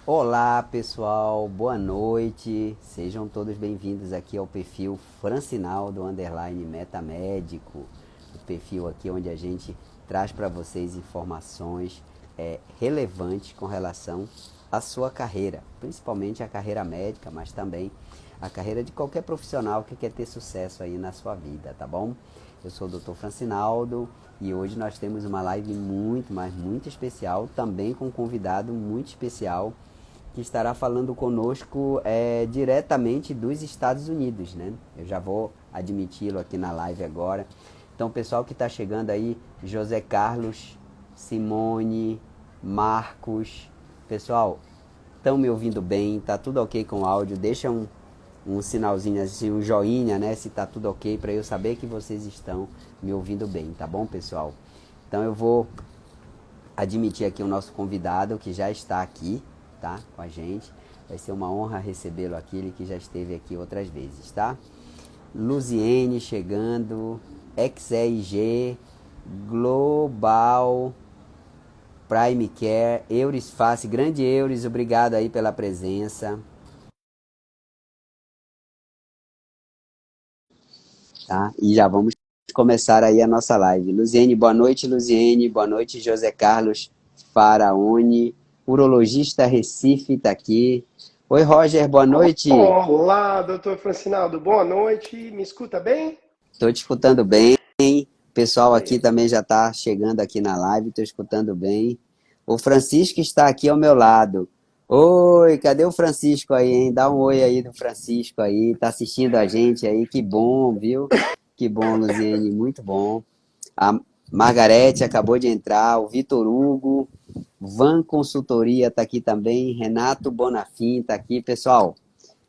Olá pessoal, boa noite, sejam todos bem-vindos aqui ao perfil Francinaldo Underline Metamédico, o perfil aqui onde a gente traz para vocês informações relevantes com relação à sua carreira, principalmente a carreira médica, mas também a carreira de qualquer profissional que quer ter sucesso aí na sua vida, tá bom? Eu sou o Dr. Francinaldo e hoje nós temos uma live muito, mas muito especial, também com um convidado muito especial que estará falando conosco diretamente dos Estados Unidos, né? Eu já vou admiti-lo aqui na live agora. Então, pessoal que está chegando aí, José Carlos, Simone, Marcos, pessoal, estão me ouvindo bem? Tá tudo ok com o áudio? Deixa um sinalzinho assim, um joinha, né? Se tá tudo ok, para eu saber que vocês estão me ouvindo bem, tá bom, pessoal? Então eu vou admitir aqui o nosso convidado que já está aqui, tá? Com a gente. Vai ser uma honra recebê-lo aqui, ele que já esteve aqui outras vezes, tá? Luziene chegando, XEIG, Global, Prime Care, Euris Face, grande Euris, obrigado aí pela presença, tá? E já vamos começar aí a nossa live. Luziene, boa noite, José Carlos Faraone, urologista Recife, tá aqui. Oi, Roger, boa noite. Olá, doutor Francinaldo, boa noite. Me escuta bem? Tô te escutando bem. O pessoal aqui Beleza. também já está chegando aqui na live, tô escutando bem. O Francisco está aqui ao meu lado. Oi, cadê o Francisco aí, hein? Dá um oi aí do Francisco aí, tá assistindo a gente aí, que bom, viu? Que bom, Luziene, muito bom. A Margarete acabou de entrar, o Vitor Hugo, Van Consultoria está aqui também, Renato Bonafim está aqui. Pessoal,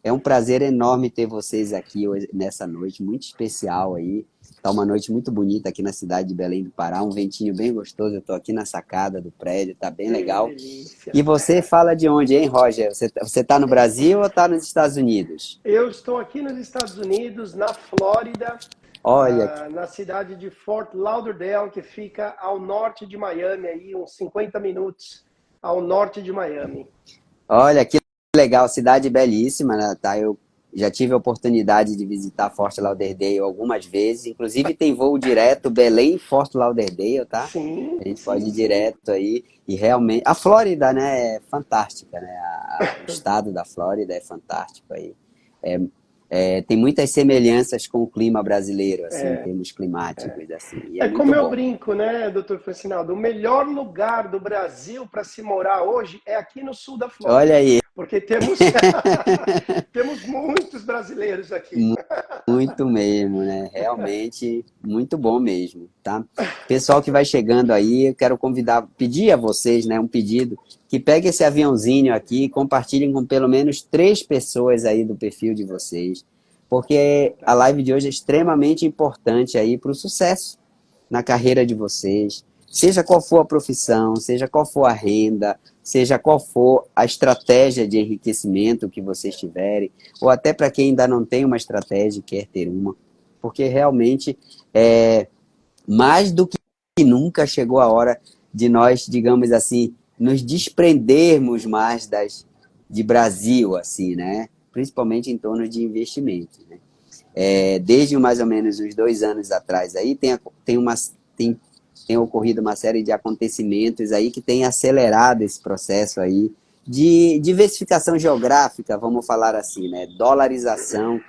é um prazer enorme ter vocês aqui hoje, nessa noite muito especial aí. Tá uma noite muito bonita aqui na cidade de Belém do Pará, um ventinho bem gostoso. Eu tô aqui na sacada do prédio, tá bem Que legal. delícia. E você fala de onde, hein, Roger? Você tá no Brasil ou tá nos Estados Unidos? Eu estou aqui nos Estados Unidos, na Flórida, Olha, na cidade de Fort Lauderdale, que fica ao norte de Miami, aí uns 50 minutos ao norte de Miami. olha que legal, cidade belíssima, né? Tá? Eu já tive a oportunidade de visitar Fort Lauderdale algumas vezes, inclusive tem voo direto Belém-Fort Lauderdale, tá? A Sim, gente pode sim, ir sim. direto aí e realmente a Flórida, né, é fantástica, né? O estado da Flórida é fantástico aí. É, tem muitas semelhanças com o clima brasileiro, assim, em termos climáticos, assim, e é É muito como eu bom. brinco, né, doutor Francinaldo? O melhor lugar do Brasil para se morar hoje é aqui no sul da Olha Flórida, aí, porque temos, temos muitos brasileiros aqui. muito mesmo, né? Realmente muito bom mesmo, tá? Pessoal que vai chegando aí, eu quero convidar, pedir a vocês, né, um pedido, que pegue esse aviãozinho aqui e compartilhem com pelo menos 3 pessoas aí do perfil de vocês, porque a live de hoje é extremamente importante aí para o sucesso na carreira de vocês, seja qual for a profissão, seja qual for a renda, seja qual for a estratégia de enriquecimento que vocês tiverem, ou até para quem ainda não tem uma estratégia e quer ter uma, porque realmente mais do que nunca chegou a hora de nós, digamos assim, nos desprendermos mais de Brasil, assim, né? Principalmente em torno de investimentos, né? Desde mais ou menos uns 2 anos atrás aí tem, tem ocorrido uma série de acontecimentos aí que tem acelerado esse processo aí de diversificação geográfica, vamos falar assim, né? Dolarização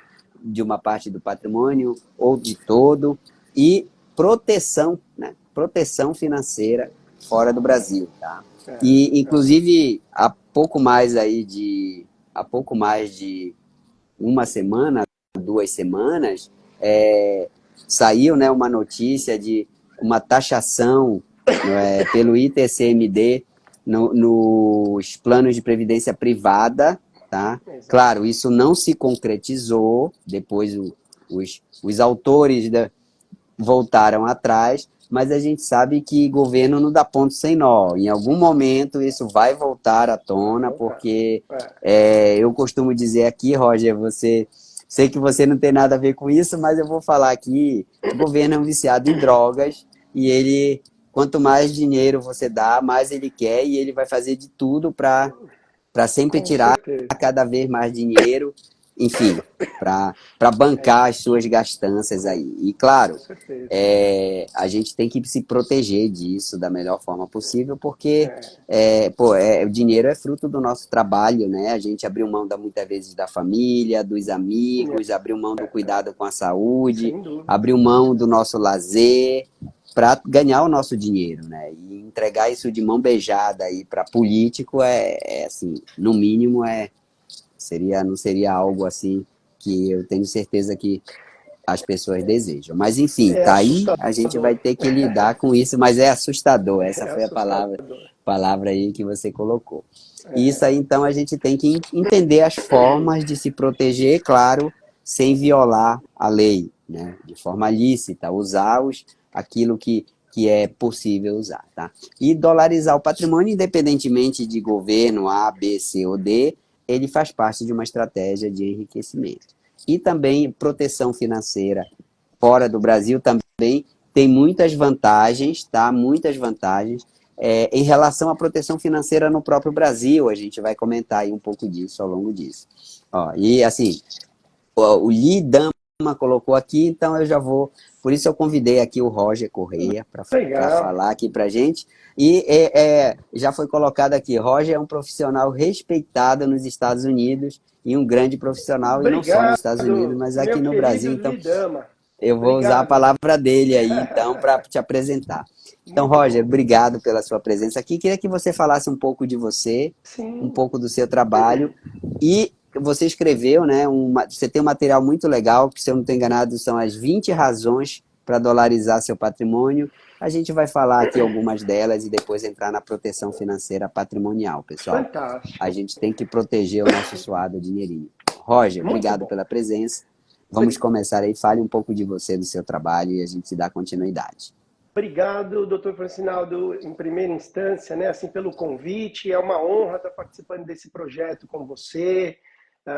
de uma parte do patrimônio ou de todo e proteção, né? Proteção financeira fora do Brasil, tá? E inclusive há pouco mais de uma semana, 2 semanas, saiu, né, uma notícia de uma taxação, pelo ITCMD nos planos de previdência privada, tá? Exato. Claro, isso não se concretizou, depois os autores voltaram atrás, mas a gente sabe que governo não dá ponto sem nó. Em algum momento isso vai voltar à Vai tona, voltar. porque É. eu costumo dizer aqui, Roger, sei que você não tem nada a ver com isso, mas eu vou falar aqui, o governo é um viciado em drogas e quanto mais dinheiro você dá, mais ele quer e ele vai fazer de tudo para sempre Com tirar certeza. cada vez mais dinheiro, enfim, para bancar as suas gastanças aí. E Com claro, certeza. a gente tem que se proteger disso da melhor forma possível, porque É, o dinheiro é fruto do nosso trabalho, né? A gente abriu mão muitas vezes da família, dos amigos, abriu mão do cuidado com a saúde, sem dúvida. abriu mão do nosso lazer para ganhar o nosso dinheiro, né? E entregar isso de mão beijada aí para político assim, no mínimo não seria algo assim que eu tenho certeza que as pessoas desejam. Mas enfim, É tá aí, a gente vai assustador. ter que lidar com isso, mas é assustador. Essa É foi a assustador. palavra aí que você colocou. E isso aí, então, a gente tem que entender as formas de se proteger, claro, sem violar a lei, né? De forma lícita, usar aquilo que é possível usar, tá? E dolarizar o patrimônio, independentemente de governo A, B, C ou D, ele faz parte de uma estratégia de enriquecimento. E também proteção financeira fora do Brasil também tem muitas vantagens, tá? Muitas vantagens. Em relação à proteção financeira no próprio Brasil, a gente vai comentar aí um pouco disso ao longo disso. Ó, e assim, o Lee Dama colocou aqui, então eu já vou. Por isso eu convidei aqui o Roger Correia para Legal. falar aqui para gente. E já foi colocado aqui, Roger é um profissional respeitado nos Estados Unidos e um grande profissional, e não só nos Estados Unidos, Obrigado, mas meu aqui no Brasil. querido Então, Lidama. eu vou usar a Obrigado. palavra dele aí, então, para te apresentar. Então, Muito Roger, bom. obrigado pela sua presença aqui. Queria que você falasse um pouco de você, um Sim, pouco do seu trabalho. E você escreveu, né? Você tem um material muito legal, que, se eu não estou enganado, são as 20 razões para dolarizar seu patrimônio. A gente vai falar aqui algumas delas e depois entrar na proteção financeira patrimonial, pessoal. A fantástico. gente tem que proteger o nosso suado dinheirinho. Roger, Muito obrigado bom. pela presença. Vamos começar aí. Fale um pouco de você, do seu trabalho, e a gente dá continuidade. Obrigado, doutor Francinaldo, em primeira instância, né, assim, pelo convite. É uma honra estar participando desse projeto com você.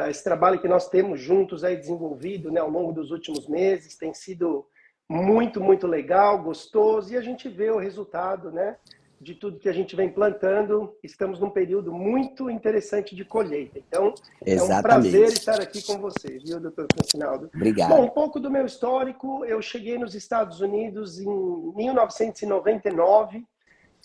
Esse trabalho que nós temos juntos aí desenvolvido, né, ao longo dos últimos meses tem sido muito, muito legal, gostoso, e a gente vê o resultado, né, de tudo que a gente vem plantando. Estamos num período muito interessante de colheita. Então, é um prazer Exatamente. estar aqui com você, viu, doutor Francinaldo? Bom, Obrigado. um pouco do meu histórico. Eu cheguei nos Estados Unidos em 1999.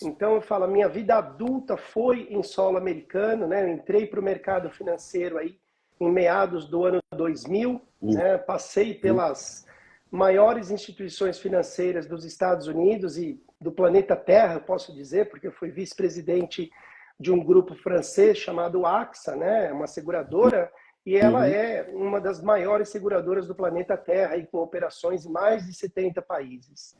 Então, eu falo, a minha vida adulta foi em solo americano, né? Eu entrei para o mercado financeiro aí em meados do ano 2000, né? Passei pelas maiores instituições financeiras dos Estados Unidos e do planeta Terra, eu posso dizer, porque eu fui vice-presidente de um grupo francês chamado AXA, né? Uma seguradora, e ela Uhum. é uma das maiores seguradoras do planeta Terra, e com operações em mais de 70 países.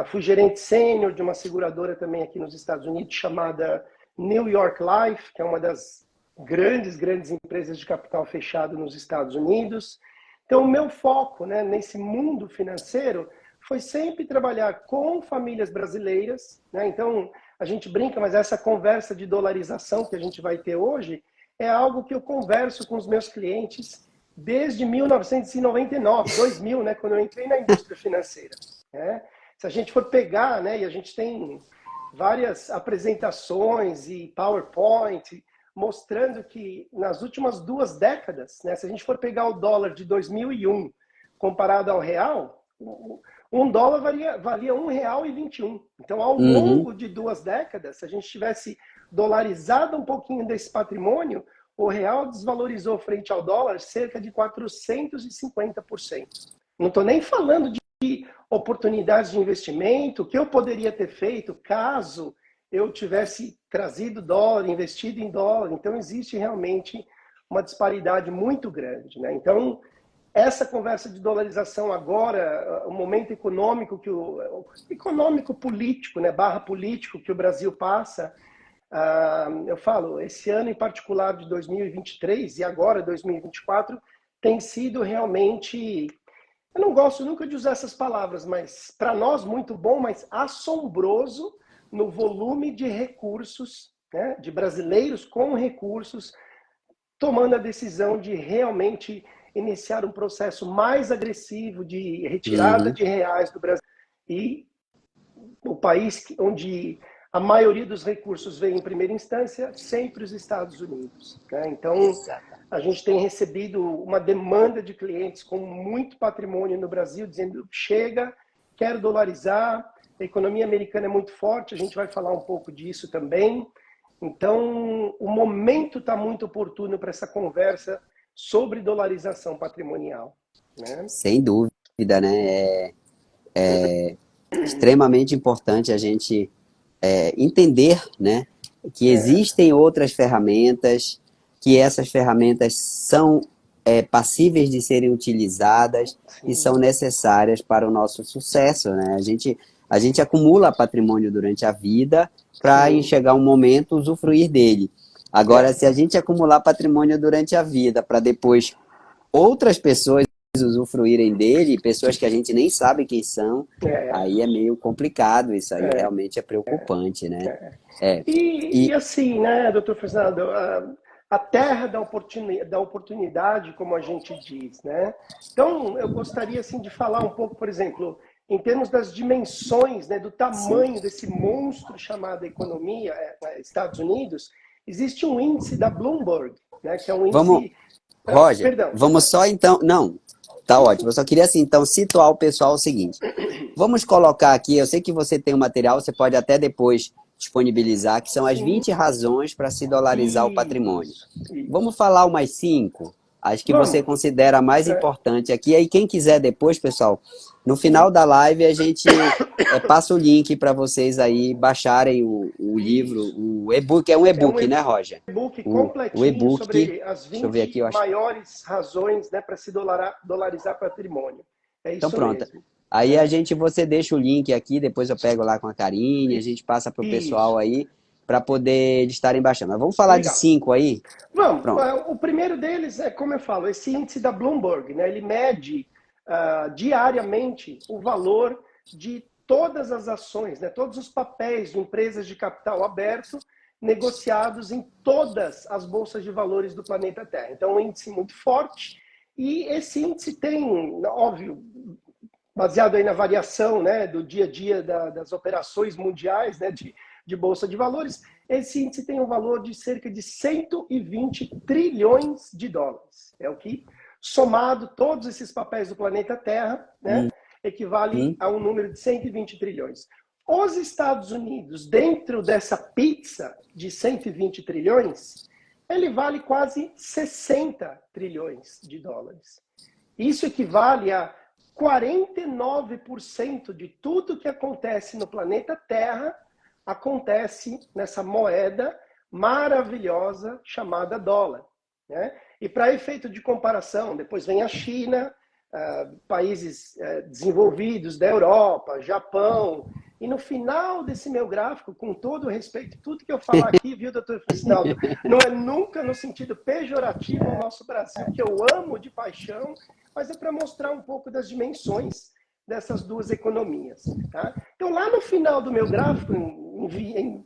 Fui gerente sênior de uma seguradora também aqui nos Estados Unidos, chamada New York Life, que é uma das grandes empresas de capital fechado nos Estados Unidos. Então, o meu foco, né, nesse mundo financeiro foi sempre trabalhar com famílias brasileiras, né? Então, a gente brinca, mas essa conversa de dolarização que a gente vai ter hoje é algo que eu converso com os meus clientes desde 1999, 2000, né, quando eu entrei na indústria financeira, né? Se a gente for pegar, né, e a gente tem várias apresentações e PowerPoint mostrando que nas últimas 2 décadas, né, se a gente for pegar o dólar de 2001 comparado ao real, um dólar valia R$ 1,21. Então, ao Uhum. longo de 2 décadas, se a gente tivesse dolarizado um pouquinho desse patrimônio, o real desvalorizou frente ao dólar cerca de 450%. Não estou nem falando de oportunidades de investimento, o que eu poderia ter feito caso eu tivesse trazido dólar, investido em dólar. Então, existe realmente uma disparidade muito grande, né? Então, essa conversa de dolarização agora, o momento econômico econômico político, né, barra político que o Brasil passa, eu falo, esse ano em particular de 2023 e agora 2024 tem sido realmente, eu não gosto nunca de usar essas palavras, mas para nós muito bom, mas assombroso no volume de recursos, né, de brasileiros com recursos tomando a decisão de realmente iniciar um processo mais agressivo de retirada Uhum. de reais do Brasil. E o país onde a maioria dos recursos vem em primeira instância sempre os Estados Unidos, né? Então, a gente tem recebido uma demanda de clientes com muito patrimônio no Brasil, dizendo, chega, quero dolarizar, a economia americana é muito forte, a gente vai falar um pouco disso também. Então, o momento está muito oportuno para essa conversa sobre dolarização patrimonial, né? Sem dúvida, né? É extremamente importante a gente entender, né, que existem outras ferramentas, que essas ferramentas são passíveis de serem utilizadas e Sim. são necessárias para o nosso sucesso, né? A gente acumula patrimônio durante a vida para, em chegar um momento, usufruir dele. Agora, se a gente acumular patrimônio durante a vida para depois outras pessoas usufruírem dele, pessoas que a gente nem sabe quem são, aí é meio complicado, isso aí realmente é preocupante, né? E assim, né, doutor Fernando, a terra da oportunidade, como a gente diz, né? Então, eu gostaria assim de falar um pouco, por exemplo, em termos das dimensões, né, do tamanho desse monstro chamado economia, Estados Unidos, existe um índice da Bloomberg, né, que é um Vamos, índice... Roger, Perdão. vamos só então... Não, tá ótimo. Eu só queria assim, então, situar o pessoal o seguinte. Vamos colocar aqui, eu sei que você tem um material, você pode até depois disponibilizar, que são as 20 razões para se dolarizar o patrimônio. Isso. Vamos falar umas 5, as que você Vamos. considera mais importante aqui. Aí quem quiser depois, pessoal, no final da live a gente passa o link para vocês aí baixarem o livro, o e-book. É um e-book, né, Roger? E-book O completinho e-book, sobre as deixa eu ver aqui, 20 eu acho. maiores razões, né, para se dolarizar patrimônio. É Então isso pronto. mesmo. Aí você deixa o link aqui, depois eu pego lá com a Karine, a gente passa para o pessoal Isso. aí para poder eles estarem baixando. Mas vamos falar de Legal. 5 aí? Vamos. Pronto. O primeiro deles é, como eu falo, esse índice da Bloomberg, né? Ele mede diariamente o valor de todas as ações, né? Todos os papéis de empresas de capital aberto negociados em todas as bolsas de valores do planeta Terra. Então, é um índice muito forte. E esse índice tem, óbvio, baseado aí na variação, né, do dia a dia das operações mundiais, né, de bolsa de valores, esse índice tem um valor de cerca de 120 trilhões de dólares. É o que, somado todos esses papéis do planeta Terra, né, equivale a um número de 120 trilhões. Os Estados Unidos, dentro dessa pizza de 120 trilhões, ele vale quase 60 trilhões de dólares. Isso equivale a 49% de tudo que acontece no planeta Terra acontece nessa moeda maravilhosa chamada dólar, né? E para efeito de comparação, depois vem a China, países desenvolvidos da Europa, Japão, e no final desse meu gráfico, com todo o respeito, tudo que eu falar aqui, viu, doutor Fisnaldo, não é nunca no sentido pejorativo ao nosso Brasil, que eu amo de paixão, mas é para mostrar um pouco das dimensões dessas duas economias. Tá? Então, lá no final do meu gráfico, em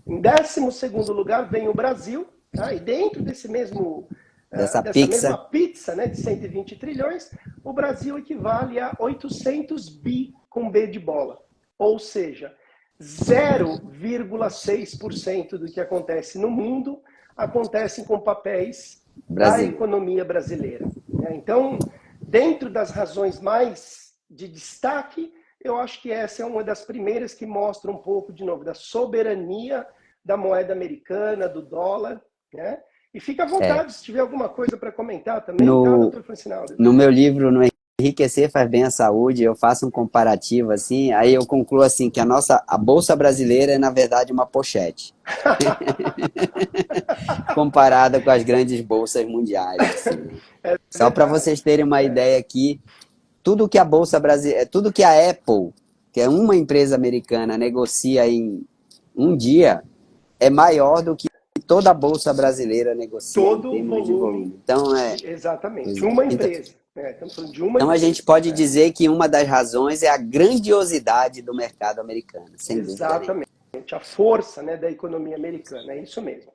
12º lugar, vem o Brasil, tá? E dentro dessa mesma pizza, né, de 120 trilhões, o Brasil equivale a 800 bi com B de bola. Ou seja, 0,6% do que acontece no mundo acontece com papéis da economia brasileira. Então, dentro das razões mais de destaque, eu acho que essa é uma das primeiras que mostra um pouco, de novo, da soberania da moeda americana, do dólar, né? E fica à vontade, se tiver alguma coisa para comentar também, tá, doutor Francinaldo? No meu livro, no Enriquecer Faz Bem à Saúde, eu faço um comparativo assim, aí eu concluo assim que a Bolsa Brasileira é, na verdade, uma pochete. Comparada com as grandes bolsas mundiais. Assim. Só para vocês terem uma ideia aqui, tudo que a Bolsa Brasileira, tudo que a Apple, que é uma empresa americana, negocia em um dia, é maior do que toda a Bolsa Brasileira negocia todo em o termos de volume. volume. Então, Exatamente, uma empresa. Estamos falando de uma então, a empresa. gente pode dizer que uma das razões é a grandiosidade do mercado americano, sem dúvida nenhuma. Exatamente, a força, né, da economia americana, é isso mesmo.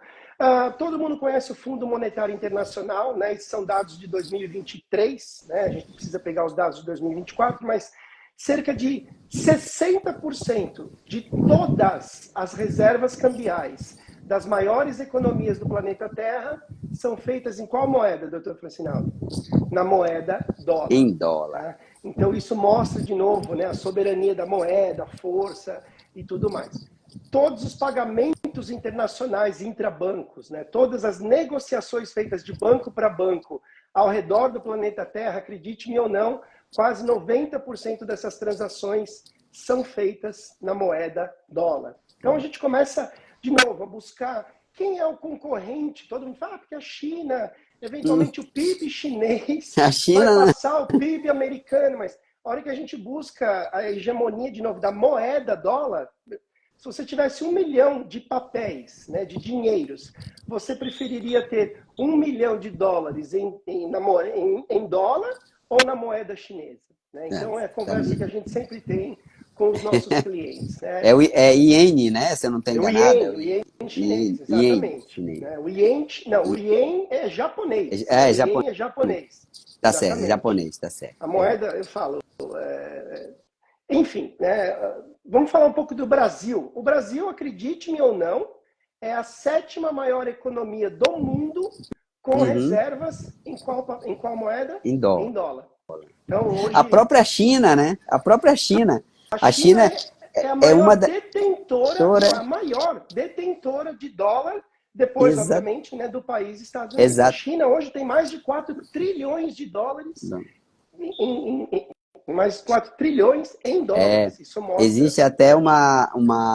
Todo mundo conhece o Fundo Monetário Internacional, né, esses são dados de 2023, né, a gente precisa pegar os dados de 2024, mas cerca de 60% de todas as reservas cambiais das maiores economias do planeta Terra são feitas em qual moeda, doutor Francinaldo? Na moeda dólar. Em dólar. Tá? Então isso mostra de novo, né, a soberania da moeda, a força e tudo mais. Todos os pagamentos internacionais intrabancos, né, todas as negociações feitas de banco para banco ao redor do planeta Terra, acredite-me ou não, quase 90% dessas transações são feitas na moeda dólar. Então a gente começa, de novo, a buscar quem é o concorrente. Todo mundo fala, porque a China, eventualmente o PIB chinês A vai China, né? passar o PIB americano, mas a hora que a gente busca a hegemonia, de novo, da moeda dólar, se você tivesse 1 milhão de papéis, né, de dinheiros, você preferiria ter 1 milhão de dólares em dólar ou na moeda chinesa? Né? Então, é a conversa que a gente sempre tem com os nossos clientes. Né? É iene, né? Se eu não estou O enganado. Ien, o Ien chinês, Iene exatamente. chinês. Né? O Ien, não, o Ien é japonês. Né? É O Ien japonês. é japonês. Tá certo, é Exatamente. japonês, tá certo. A moeda, eu falo, enfim, né? Vamos falar um pouco do Brasil. O Brasil, acredite-me ou não, é a 7ª maior economia do mundo com Uhum, reservas em qual moeda? em dólar. Em dólar. Então, A hoje, própria China, né? A própria China. a A China China é a é maior uma da. detentora, não, a maior detentora de dólar, depois, Exa... obviamente, né, do país Estados Unidos. A Exato. China hoje tem mais de 4 trilhões de dólares mais 4 trilhões em É, dólares. Isso mostra. existe até uma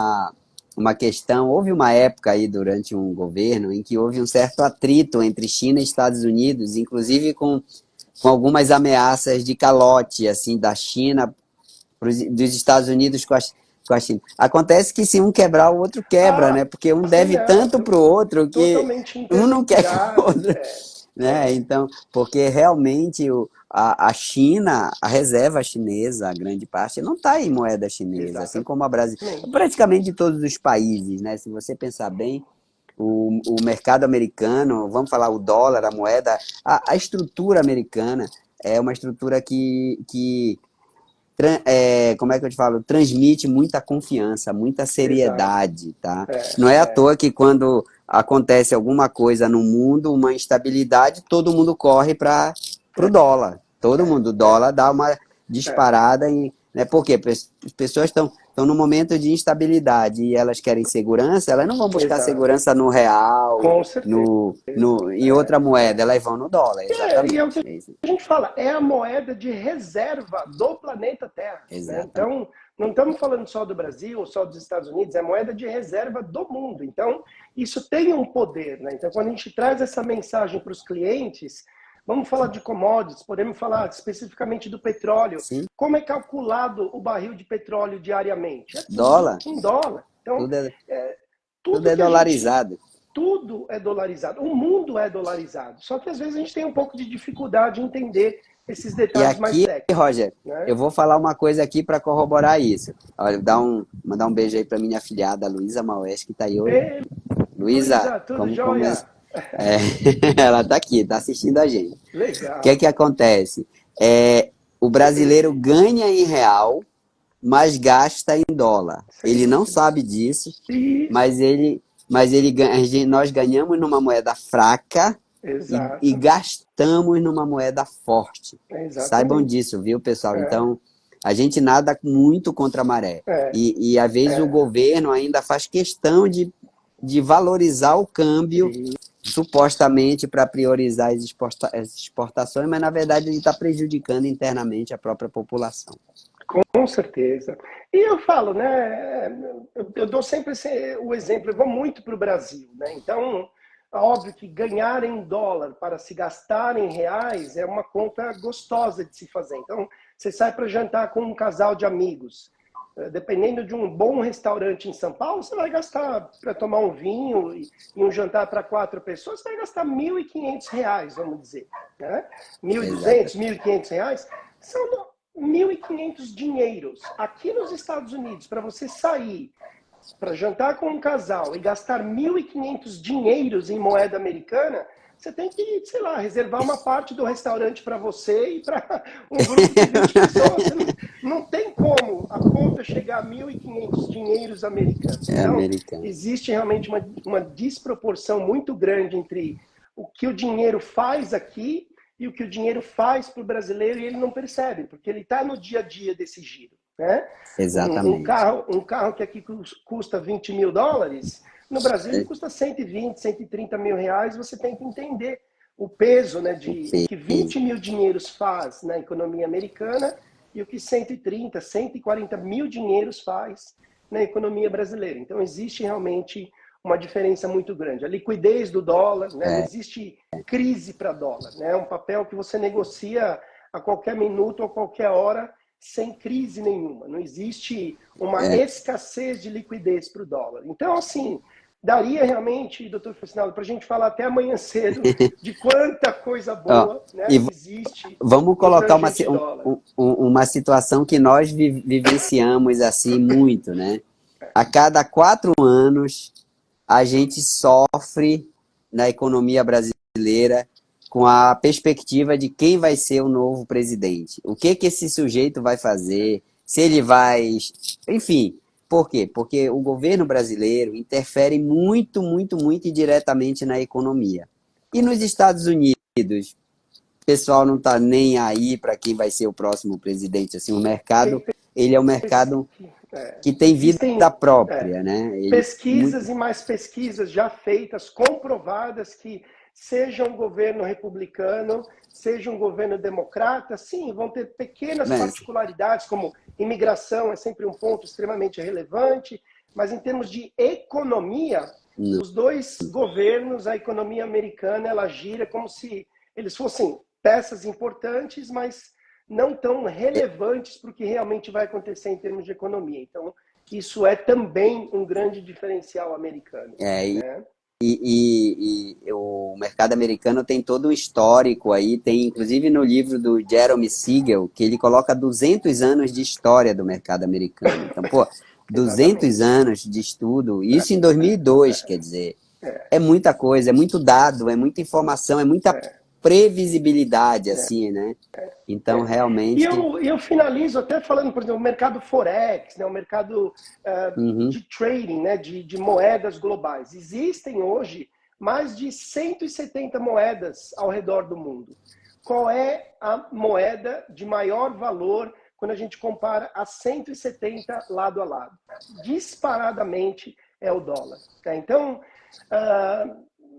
questão. Houve uma época aí durante um governo em que houve um certo atrito entre China e Estados Unidos, inclusive com algumas ameaças de calote, assim, da China, dos Estados Unidos com a China. Acontece que se um quebrar, o outro quebra, Ah, né? Porque um sim, deve não. tanto para o outro que Totalmente um não quer que o interligados. outro. Né? Então, porque realmente a China, a reserva chinesa, a grande parte, não está em moeda chinesa, assim como a Brasil. Exatamente. Praticamente de todos os países, né? Se você pensar bem, o mercado americano, vamos falar o dólar, a moeda, a estrutura americana é uma estrutura que como é que eu te falo? Transmite muita confiança, muita Exato. seriedade, tá? É, Não é à é, toa que quando acontece alguma coisa no mundo, uma instabilidade, todo mundo corre para o dólar. Todo mundo, o é, dólar dá uma é. disparada, né? Por quê? As pessoas estão num momento de instabilidade e elas querem segurança, elas não vão buscar Exato. segurança no real, Com certeza. em outra moeda, elas vão no dólar, E é o que exatamente. É isso. a gente fala, é a moeda de reserva do planeta Terra. Né? Exatamente. Então, não estamos falando só do Brasil ou só dos Estados Unidos, é a moeda de reserva do mundo. Então, isso tem um poder. Né? Então, quando a gente traz essa mensagem para os clientes, vamos falar de commodities, podemos falar especificamente do petróleo. Sim, Como é calculado o barril de petróleo diariamente? É tudo dólar. em dólar. Então, Tudo é, tudo tudo é que a gente dolarizado. tudo é dolarizado. O mundo é dolarizado. Só que às vezes a gente tem um pouco de dificuldade em entender esses E detalhes mais aqui, técnicos. Roger, Né? eu vou falar uma coisa aqui para corroborar isso. Olha, mandar um beijo aí para minha afilhada, Luísa Maués, que está aí hoje. Ei, Luísa, Luísa, tudo vamos jóia? começar. É, ela está aqui, está assistindo a gente. O que é Legal. que acontece? O brasileiro ganha em real, mas gasta em dólar. Ele Sem não dúvida. sabe disso, Isso. mas nós ganhamos numa moeda fraca e Exato. gastamos numa moeda forte. Saibam Exatamente. disso, viu, pessoal? É, Então, a gente nada muito contra a maré. é, E às vezes o é. governo ainda faz questão de valorizar o câmbio, E, supostamente para priorizar as exportações, mas na verdade ele está prejudicando internamente a própria população. com certeza. E eu falo, né? Eu dou sempre o exemplo, eu vou muito para o Brasil, né? Então, é óbvio que ganhar em dólar para se gastar em reais é uma conta gostosa de se fazer. Então, você sai para jantar com um casal de amigos. Dependendo de um bom restaurante em São Paulo, você vai gastar para tomar um vinho e um jantar para 4 pessoas, você vai gastar R$ 1.500, vamos dizer. Né? Exato. 1.200, R$ 1.500 são 1.500 dinheiros. Aqui nos Estados Unidos, para você sair para jantar com um casal e gastar 1.500 dinheiros em moeda americana, você tem que, sei lá, reservar uma parte do restaurante para você e para um grupo de 20 pessoas. Você não tem como a conta chegar a 1.500 dinheiros americanos. É Então, americano. existe realmente uma desproporção muito grande entre o que o dinheiro faz aqui e o que o dinheiro faz para o brasileiro e ele não percebe, porque ele está no dia a dia desse giro. Né? Exatamente. Um carro que aqui custa 20 mil dólares, no Brasil ele É, custa 120, 130 mil reais. Você tem que entender o peso, né, o de o que 20 peso. mil dinheiros faz na economia americana e o que 130, 140 mil dinheiros faz na economia brasileira. Então existe realmente uma diferença muito grande. A liquidez do dólar, né, não É, existe crise para dólar. Né, é um papel que você negocia a qualquer minuto ou a qualquer hora sem crise nenhuma. Não existe uma é. escassez de liquidez para o dólar. Então, assim, daria realmente, doutor Facinaldo, para a gente falar até amanhã cedo de quanta coisa Ó, boa, né, e existe vamos no colocar tangente dólar. uma situação que nós vivenciamos assim muito, né? A cada 4 anos, a gente sofre na economia brasileira com a perspectiva de quem vai ser o novo presidente. O que esse sujeito vai fazer, se ele vai... Enfim, por quê? Porque o governo brasileiro interfere muito, muito, muito indiretamente na economia. E Com nos certeza. Estados Unidos, o pessoal não está nem aí para quem vai ser o próximo presidente. Assim, o mercado, ele é um mercado que tem vida Existem própria, né? Ele muito, pesquisas e mais pesquisas já feitas, comprovadas que seja um governo republicano, seja um governo democrata, sim, vão ter pequenas mas, particularidades, como imigração é sempre um ponto extremamente relevante, mas em termos de economia, não, os dois governos, a economia americana, ela gira como se eles fossem peças importantes, mas não tão relevantes para o que realmente vai acontecer em termos de economia. Então, isso é também um grande diferencial americano. é, Né? e o mercado americano tem todo um histórico aí, tem inclusive no livro do Jeremy Siegel, que ele coloca 200 anos de história do mercado americano. Então, pô, 200 Exatamente. anos de estudo, isso em 2002, quer dizer, É, é muita coisa, é muito dado, é muita informação, é muita é, previsibilidade, é. assim, né? Então, É. E realmente, eu finalizo até falando, por exemplo, o mercado Forex, né, o mercado uhum, de trading, né, de moedas globais. Existem hoje mais de 170 moedas ao redor do mundo. Qual é a moeda de maior valor quando a gente compara as 170 lado a lado? Disparadamente é o dólar. Tá? Então,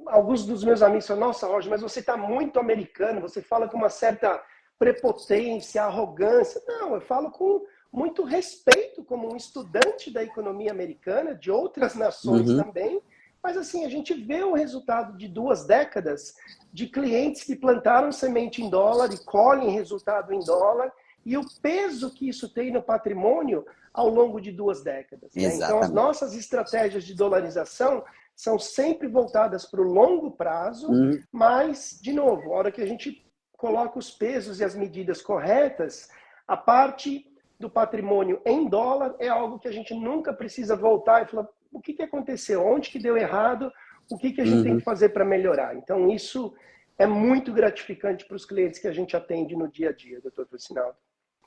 alguns dos meus amigos falam, nossa, Roger, mas você está muito americano, você fala com uma certa prepotência, arrogância. Não, eu falo com muito respeito como um estudante da economia americana, de outras nações uhum, também, mas assim, a gente vê o resultado de 2 décadas de clientes que plantaram semente em dólar e colhem resultado em dólar, e o peso que isso tem no patrimônio ao longo de 2 décadas. Né? Então, as exatamente. nossas estratégias de dolarização são sempre voltadas para o longo prazo, Uhum, mas, de novo, a hora que a gente coloca os pesos e as medidas corretas, a parte do patrimônio em dólar é algo que a gente nunca precisa voltar e falar o que aconteceu, onde que deu errado, o que a gente tem uhum. que fazer para melhorar. Então, isso é muito gratificante para os clientes que a gente atende no dia a dia, doutor Trucinaldo.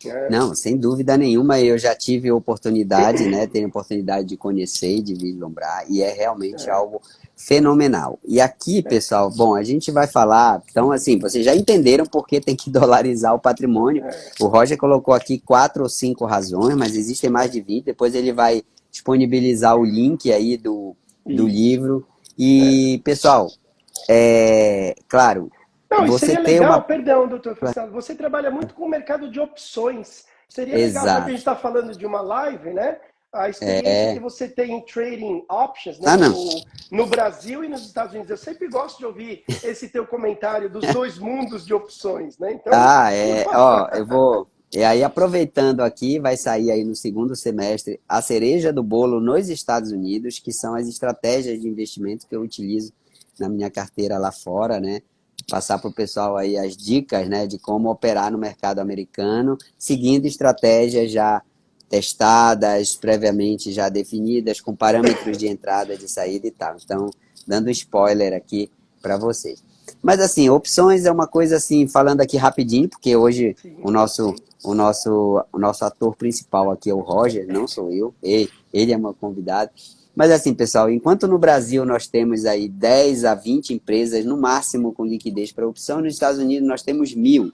É, Não, sem dúvida nenhuma, eu já tive oportunidade, né? Tenho oportunidade de conhecer e de vislumbrar, e é realmente é, algo fenomenal. E aqui, é, pessoal, bom, a gente vai falar, então, assim, vocês já entenderam por que tem que dolarizar o patrimônio. é, O Roger colocou aqui 4 ou 5 razões, mas existem mais de 20. Depois ele vai disponibilizar o link aí do isso. livro. É. E, pessoal, claro, Não, e você seria ter legal, uma. perdão, doutor Fassal, você trabalha muito com o mercado de opções. Seria legal, já que a gente Exato. está falando de uma live, né? A experiência que É. você tem em trading options, né? Ah, não. No Brasil e nos Estados Unidos. Eu sempre gosto de ouvir esse teu comentário dos dois mundos de opções, né? Então, Ah, por favor. ó, eu vou. E aí, aproveitando aqui, vai sair aí no segundo semestre a cereja do bolo nos Estados Unidos, que são as estratégias de investimento que eu utilizo na minha carteira lá fora, né? Passar para o pessoal aí as dicas, né, de como operar no mercado americano, seguindo estratégias já testadas, previamente já definidas, com parâmetros de entrada, de saída e tal. Então, dando spoiler aqui para vocês. Mas assim, opções é uma coisa assim, falando aqui rapidinho, porque hoje Sim, o nosso, sim. o nosso ator principal aqui é o Roger, não sou eu, ele é meu convidado. Mas assim, pessoal, enquanto no Brasil nós temos aí 10 a 20 empresas no máximo com liquidez para opção, nos Estados Unidos nós temos 1.000.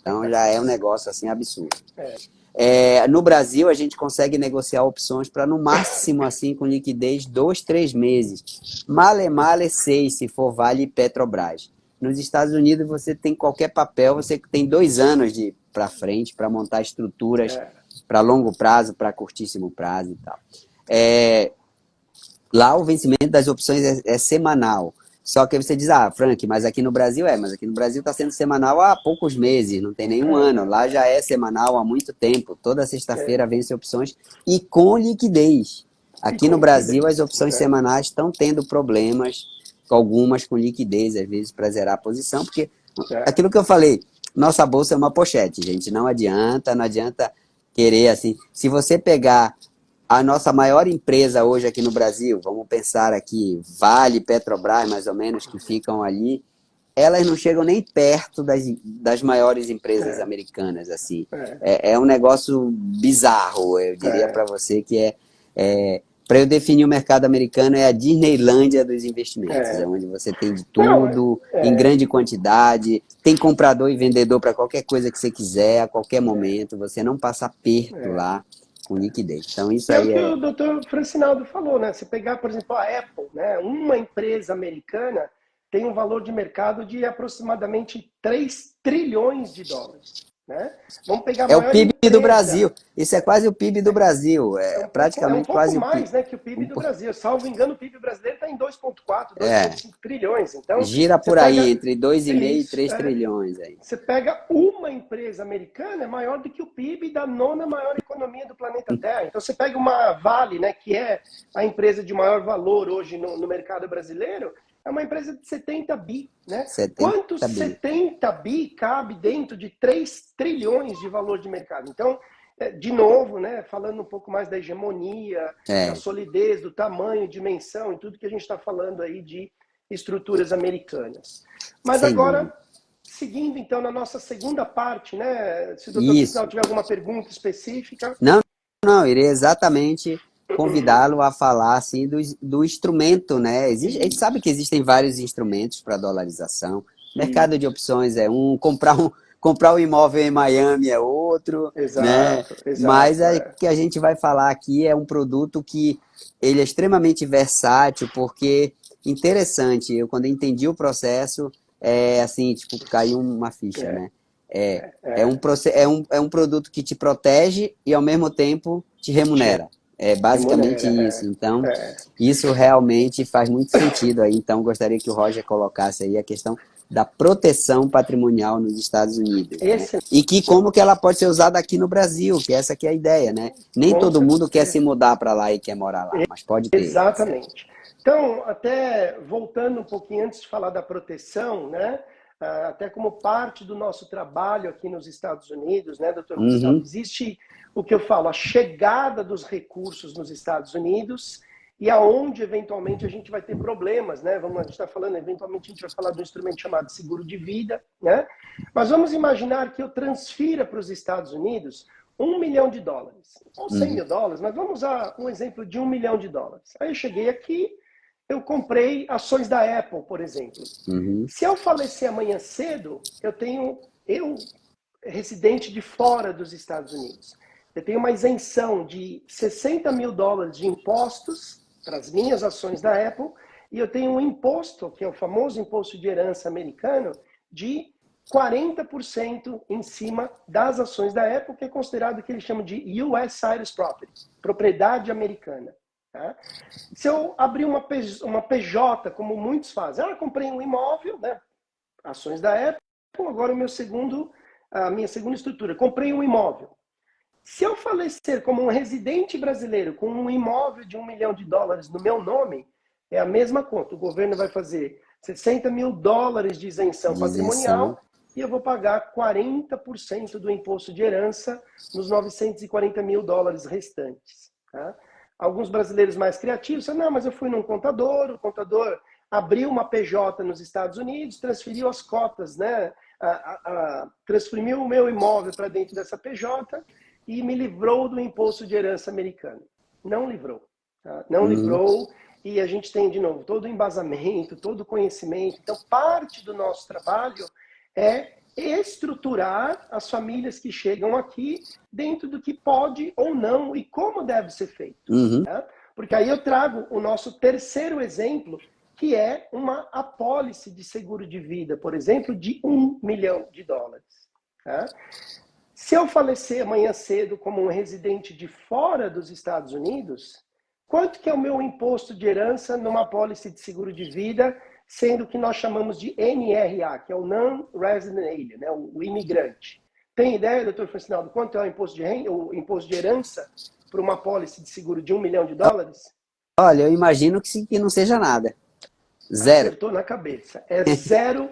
Então já é um negócio assim absurdo. É, No Brasil, a gente consegue negociar opções para, no máximo, assim, com liquidez, 2, 3 meses. Male, male, 6, se for Vale e Petrobras. Nos Estados Unidos, você tem qualquer papel, você tem 2 anos para frente para montar estruturas é, para longo prazo, para curtíssimo prazo e tal. É, Lá o vencimento das opções é semanal. Só que você diz, Frank, mas aqui no Brasil está sendo semanal há poucos meses, não tem nenhum ano. Lá já é semanal há muito tempo. Toda sexta-feira é. vence opções e com liquidez. E Aqui com no Brasil, liquidez. as opções É, semanais estão tendo problemas, algumas com liquidez, às vezes, para zerar a posição, porque é, aquilo que eu falei, nossa bolsa é uma pochete, gente. Não adianta querer assim. Se você pegar a nossa maior empresa hoje aqui no Brasil, vamos pensar aqui, Vale, Petrobras, mais ou menos, que ficam ali, elas não chegam nem perto das maiores empresas é, americanas, assim. é, É um negócio bizarro, eu diria para é, você que para eu definir o mercado americano, é a Disneylândia dos investimentos, é é. onde você tem de Não, tudo, em é, grande quantidade, tem comprador e vendedor para qualquer coisa que você quiser, a qualquer momento, você não passa aperto é. lá com liquidez. Então, isso E é o aí que é. o doutor Francinaldo falou, né? Se pegar, por exemplo, a Apple, né? Uma empresa americana tem um valor de mercado de aproximadamente 3 trilhões de dólares, né? Vamos pegar a É o maior PIB do empresa. Brasil. Isso é quase o PIB do Brasil. É É um praticamente pouco quase o PIB. mais, né, que o PIB Um do po- Brasil. Salvo engano, o PIB brasileiro está em 2,4, É, 2,5 trilhões. Então, gira você por aí, pega entre 2,5 e isso, 3 trilhões aí. você pega uma empresa americana, é maior do que o PIB da nona maior economia do planeta Terra. Então, você pega uma Vale, né, que é a empresa de maior valor hoje no mercado brasileiro, é uma empresa de 70 bi, né? 70 Quantos bi. 70 bi cabe dentro de 3 trilhões de valor de mercado? Então, de novo, né, falando um pouco mais da hegemonia, da É, solidez, do tamanho, dimensão e tudo que a gente está falando aí de estruturas americanas. Mas sem agora, dúvida. seguindo então na nossa segunda parte, né, se o doutor Francinal Isso. tiver alguma pergunta específica. Não, não, irei exatamente convidá-lo a falar assim do instrumento, né? A gente sabe que Isso, existem vários instrumentos para dolarização. Mercado de isso. opções é comprar um imóvel em Miami é outro, né? Exato, Mas exato. o que a gente vai falar aqui é um produto que ele é extremamente versátil, porque interessante, eu quando entendi o processo, assim, tipo, caiu uma ficha, É, né? É, é, é um produto que te protege e ao mesmo tempo te te remunera. É basicamente remunera. isso. Então, É. isso realmente faz muito sentido aí. Então, gostaria que o Roger colocasse aí a questão da proteção patrimonial nos Estados Unidos, né? Esse, E que como que ela pode ser usada aqui no Brasil, que essa que é a ideia, né? Nem com todo mundo quer se certeza. mudar para lá e quer morar lá, mas pode ter, tá certo? Exatamente. Então, até voltando um pouquinho antes de falar da proteção, né? Até como parte do nosso trabalho aqui nos Estados Unidos, né, doutor Francisco, Uhum, existe o que eu falo, a chegada dos recursos nos Estados Unidos e aonde eventualmente a gente vai ter problemas, né? A gente está falando, eventualmente a gente vai falar de um instrumento chamado seguro de vida, né? Mas vamos imaginar que eu transfira para os Estados Unidos 1 milhão de dólares, ou 100 uhum, mil dólares, mas vamos usar um exemplo de 1 milhão de dólares. Aí eu cheguei aqui, eu comprei ações da Apple, por exemplo. uhum. Se eu falecer amanhã cedo, eu residente de fora dos Estados Unidos, eu tenho uma isenção de 60 mil dólares de impostos para as minhas ações da Apple, e eu tenho um imposto, que é o famoso imposto de herança americano, de 40% em cima das ações da Apple, que é considerado o que eles chamam de US Cyrus Property, propriedade americana. Tá? Se eu abrir uma PJ, como muitos fazem, comprei um imóvel, né, ações da Apple, agora a minha segunda estrutura, comprei um imóvel. Se eu falecer como um residente brasileiro com um imóvel de 1 milhão de dólares no meu nome, é a mesma conta. O governo vai fazer 60 mil dólares de isenção De isenção. patrimonial e eu vou pagar 40% do imposto de herança nos 940 mil dólares restantes. Tá? Alguns brasileiros mais criativos falam, não, mas eu fui num contador, o contador abriu uma PJ nos Estados Unidos, transferiu as cotas, né? Transferiu o meu imóvel para dentro dessa PJ e me livrou do imposto de herança americano. Não livrou. Tá? Não livrou. E a gente tem, de novo, todo o embasamento, todo o conhecimento. Então, parte do nosso trabalho é estruturar as famílias que chegam aqui dentro do que pode ou não e como deve ser feito. Tá? Porque aí eu trago o nosso terceiro exemplo, que é uma apólice de seguro de vida, por exemplo, de $1 milhão. Tá? Se eu falecer amanhã cedo como um residente de fora dos Estados Unidos, quanto que é o meu imposto de herança numa apólice de seguro de vida, sendo que nós chamamos de NRA, que é o Non-Resident Alien, né? O imigrante. Tem ideia, doutor Francinaldo, quanto é o imposto de herança para uma apólice de seguro de $1 milhão? Olha, eu imagino que não seja nada. Zero. Acertou na cabeça. É 0%.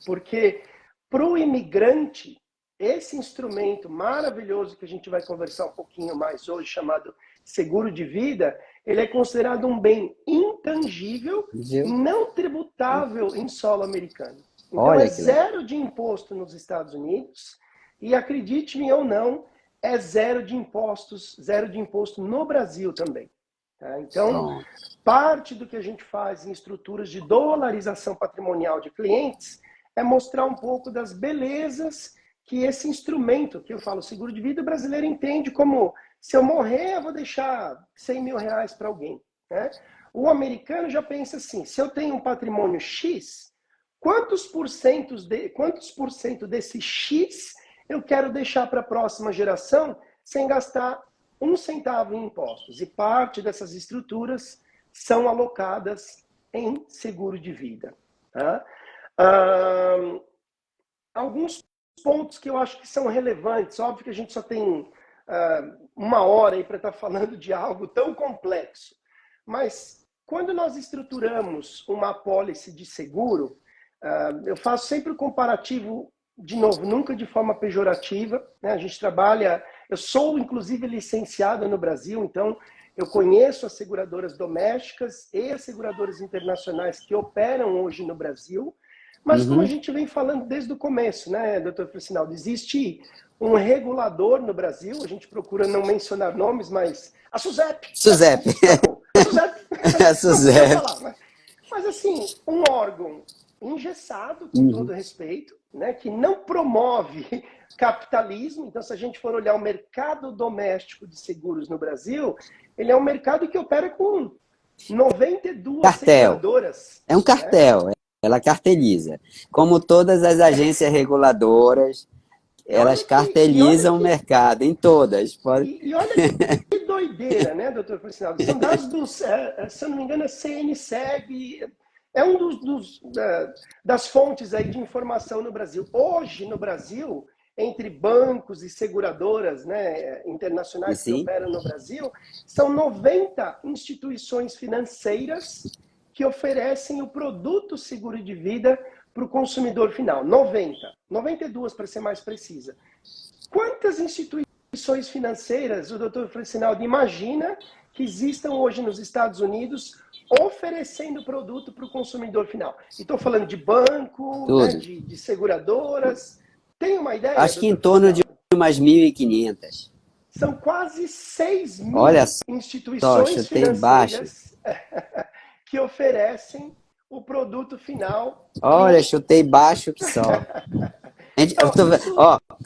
Porque para o imigrante, esse instrumento maravilhoso que a gente vai conversar um pouquinho mais hoje, chamado seguro de vida, ele é considerado um bem intangível, não tributável em solo americano. Então Olha, é zero de imposto nos Estados Unidos e, acredite-me ou não, é zero de imposto no Brasil também. Tá? Então, parte do que a gente faz em estruturas de dolarização patrimonial de clientes é mostrar um pouco das belezas que esse instrumento, que eu falo, seguro de vida, o brasileiro entende como, se eu morrer, eu vou deixar R$100 mil para alguém. Né? O americano já pensa assim, se eu tenho um patrimônio X, quantos por cento desse X eu quero deixar para a próxima geração sem gastar um centavo em impostos? E parte dessas estruturas são alocadas em seguro de vida. Tá? Alguns pontos que eu acho que são relevantes. Óbvio que a gente só tem uma hora aí para estar falando de algo tão complexo. Mas quando nós estruturamos uma apólice de seguro, eu faço sempre o comparativo, de novo, nunca de forma pejorativa. Né? A gente trabalha... Eu sou, inclusive, licenciado no Brasil, então eu conheço as seguradoras domésticas e as seguradoras internacionais que operam hoje no Brasil. Mas como a gente vem falando desde o começo, né, doutor Francinaldo, existe um regulador no Brasil, a gente procura não mencionar nomes, mas a SUSEP. SUSEP. A SUSEP. A SUSEP. Mas assim, um órgão engessado, com todo respeito, né, que não promove capitalismo. Então, se a gente for olhar o mercado doméstico de seguros no Brasil, ele é um mercado que opera com 92 seguradoras. É um cartel, né? Ela carteliza. Como todas as agências reguladoras, elas cartelizam o mercado, em todas. E olha que doideira, né, doutor Francinaldo? São dados se eu não me engano, é CNSEG, é um das fontes aí de informação no Brasil. Hoje, no Brasil, entre bancos e seguradoras, né, internacionais que operam no Brasil, são 90 instituições financeiras que oferecem o produto seguro de vida para o consumidor final. 92 para ser mais precisa. Quantas instituições financeiras o doutor Francinaldo imagina que existam hoje nos Estados Unidos oferecendo produto para o consumidor final? E estou falando de banco, né, de seguradoras. Tem uma ideia? Acho que em torno de umas 1.500. São quase 6 mil instituições financeiras que oferecem o produto final. Olha, chutei baixo que só.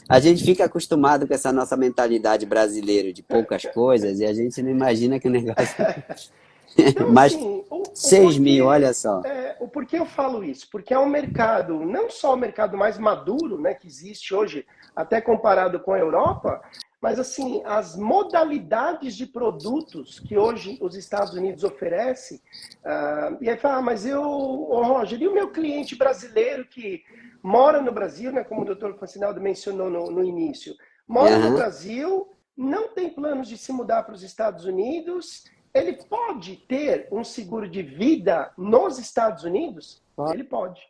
A gente fica acostumado com essa nossa mentalidade brasileira de poucas coisas e a gente não imagina que o negócio... Então, mas assim, 6 mil, olha só. O porquê eu falo isso? Porque é um mercado, não só o mercado mais maduro, né, que existe hoje, até comparado com a Europa, mas assim, as modalidades de produtos que hoje os Estados Unidos oferecem, e aí fala, mas Roger, e o meu cliente brasileiro que mora no Brasil, né, como o doutor Francinaldo mencionou no início, mora no Brasil, não tem planos de se mudar para os Estados Unidos, ele pode ter um seguro de vida nos Estados Unidos? Ele pode.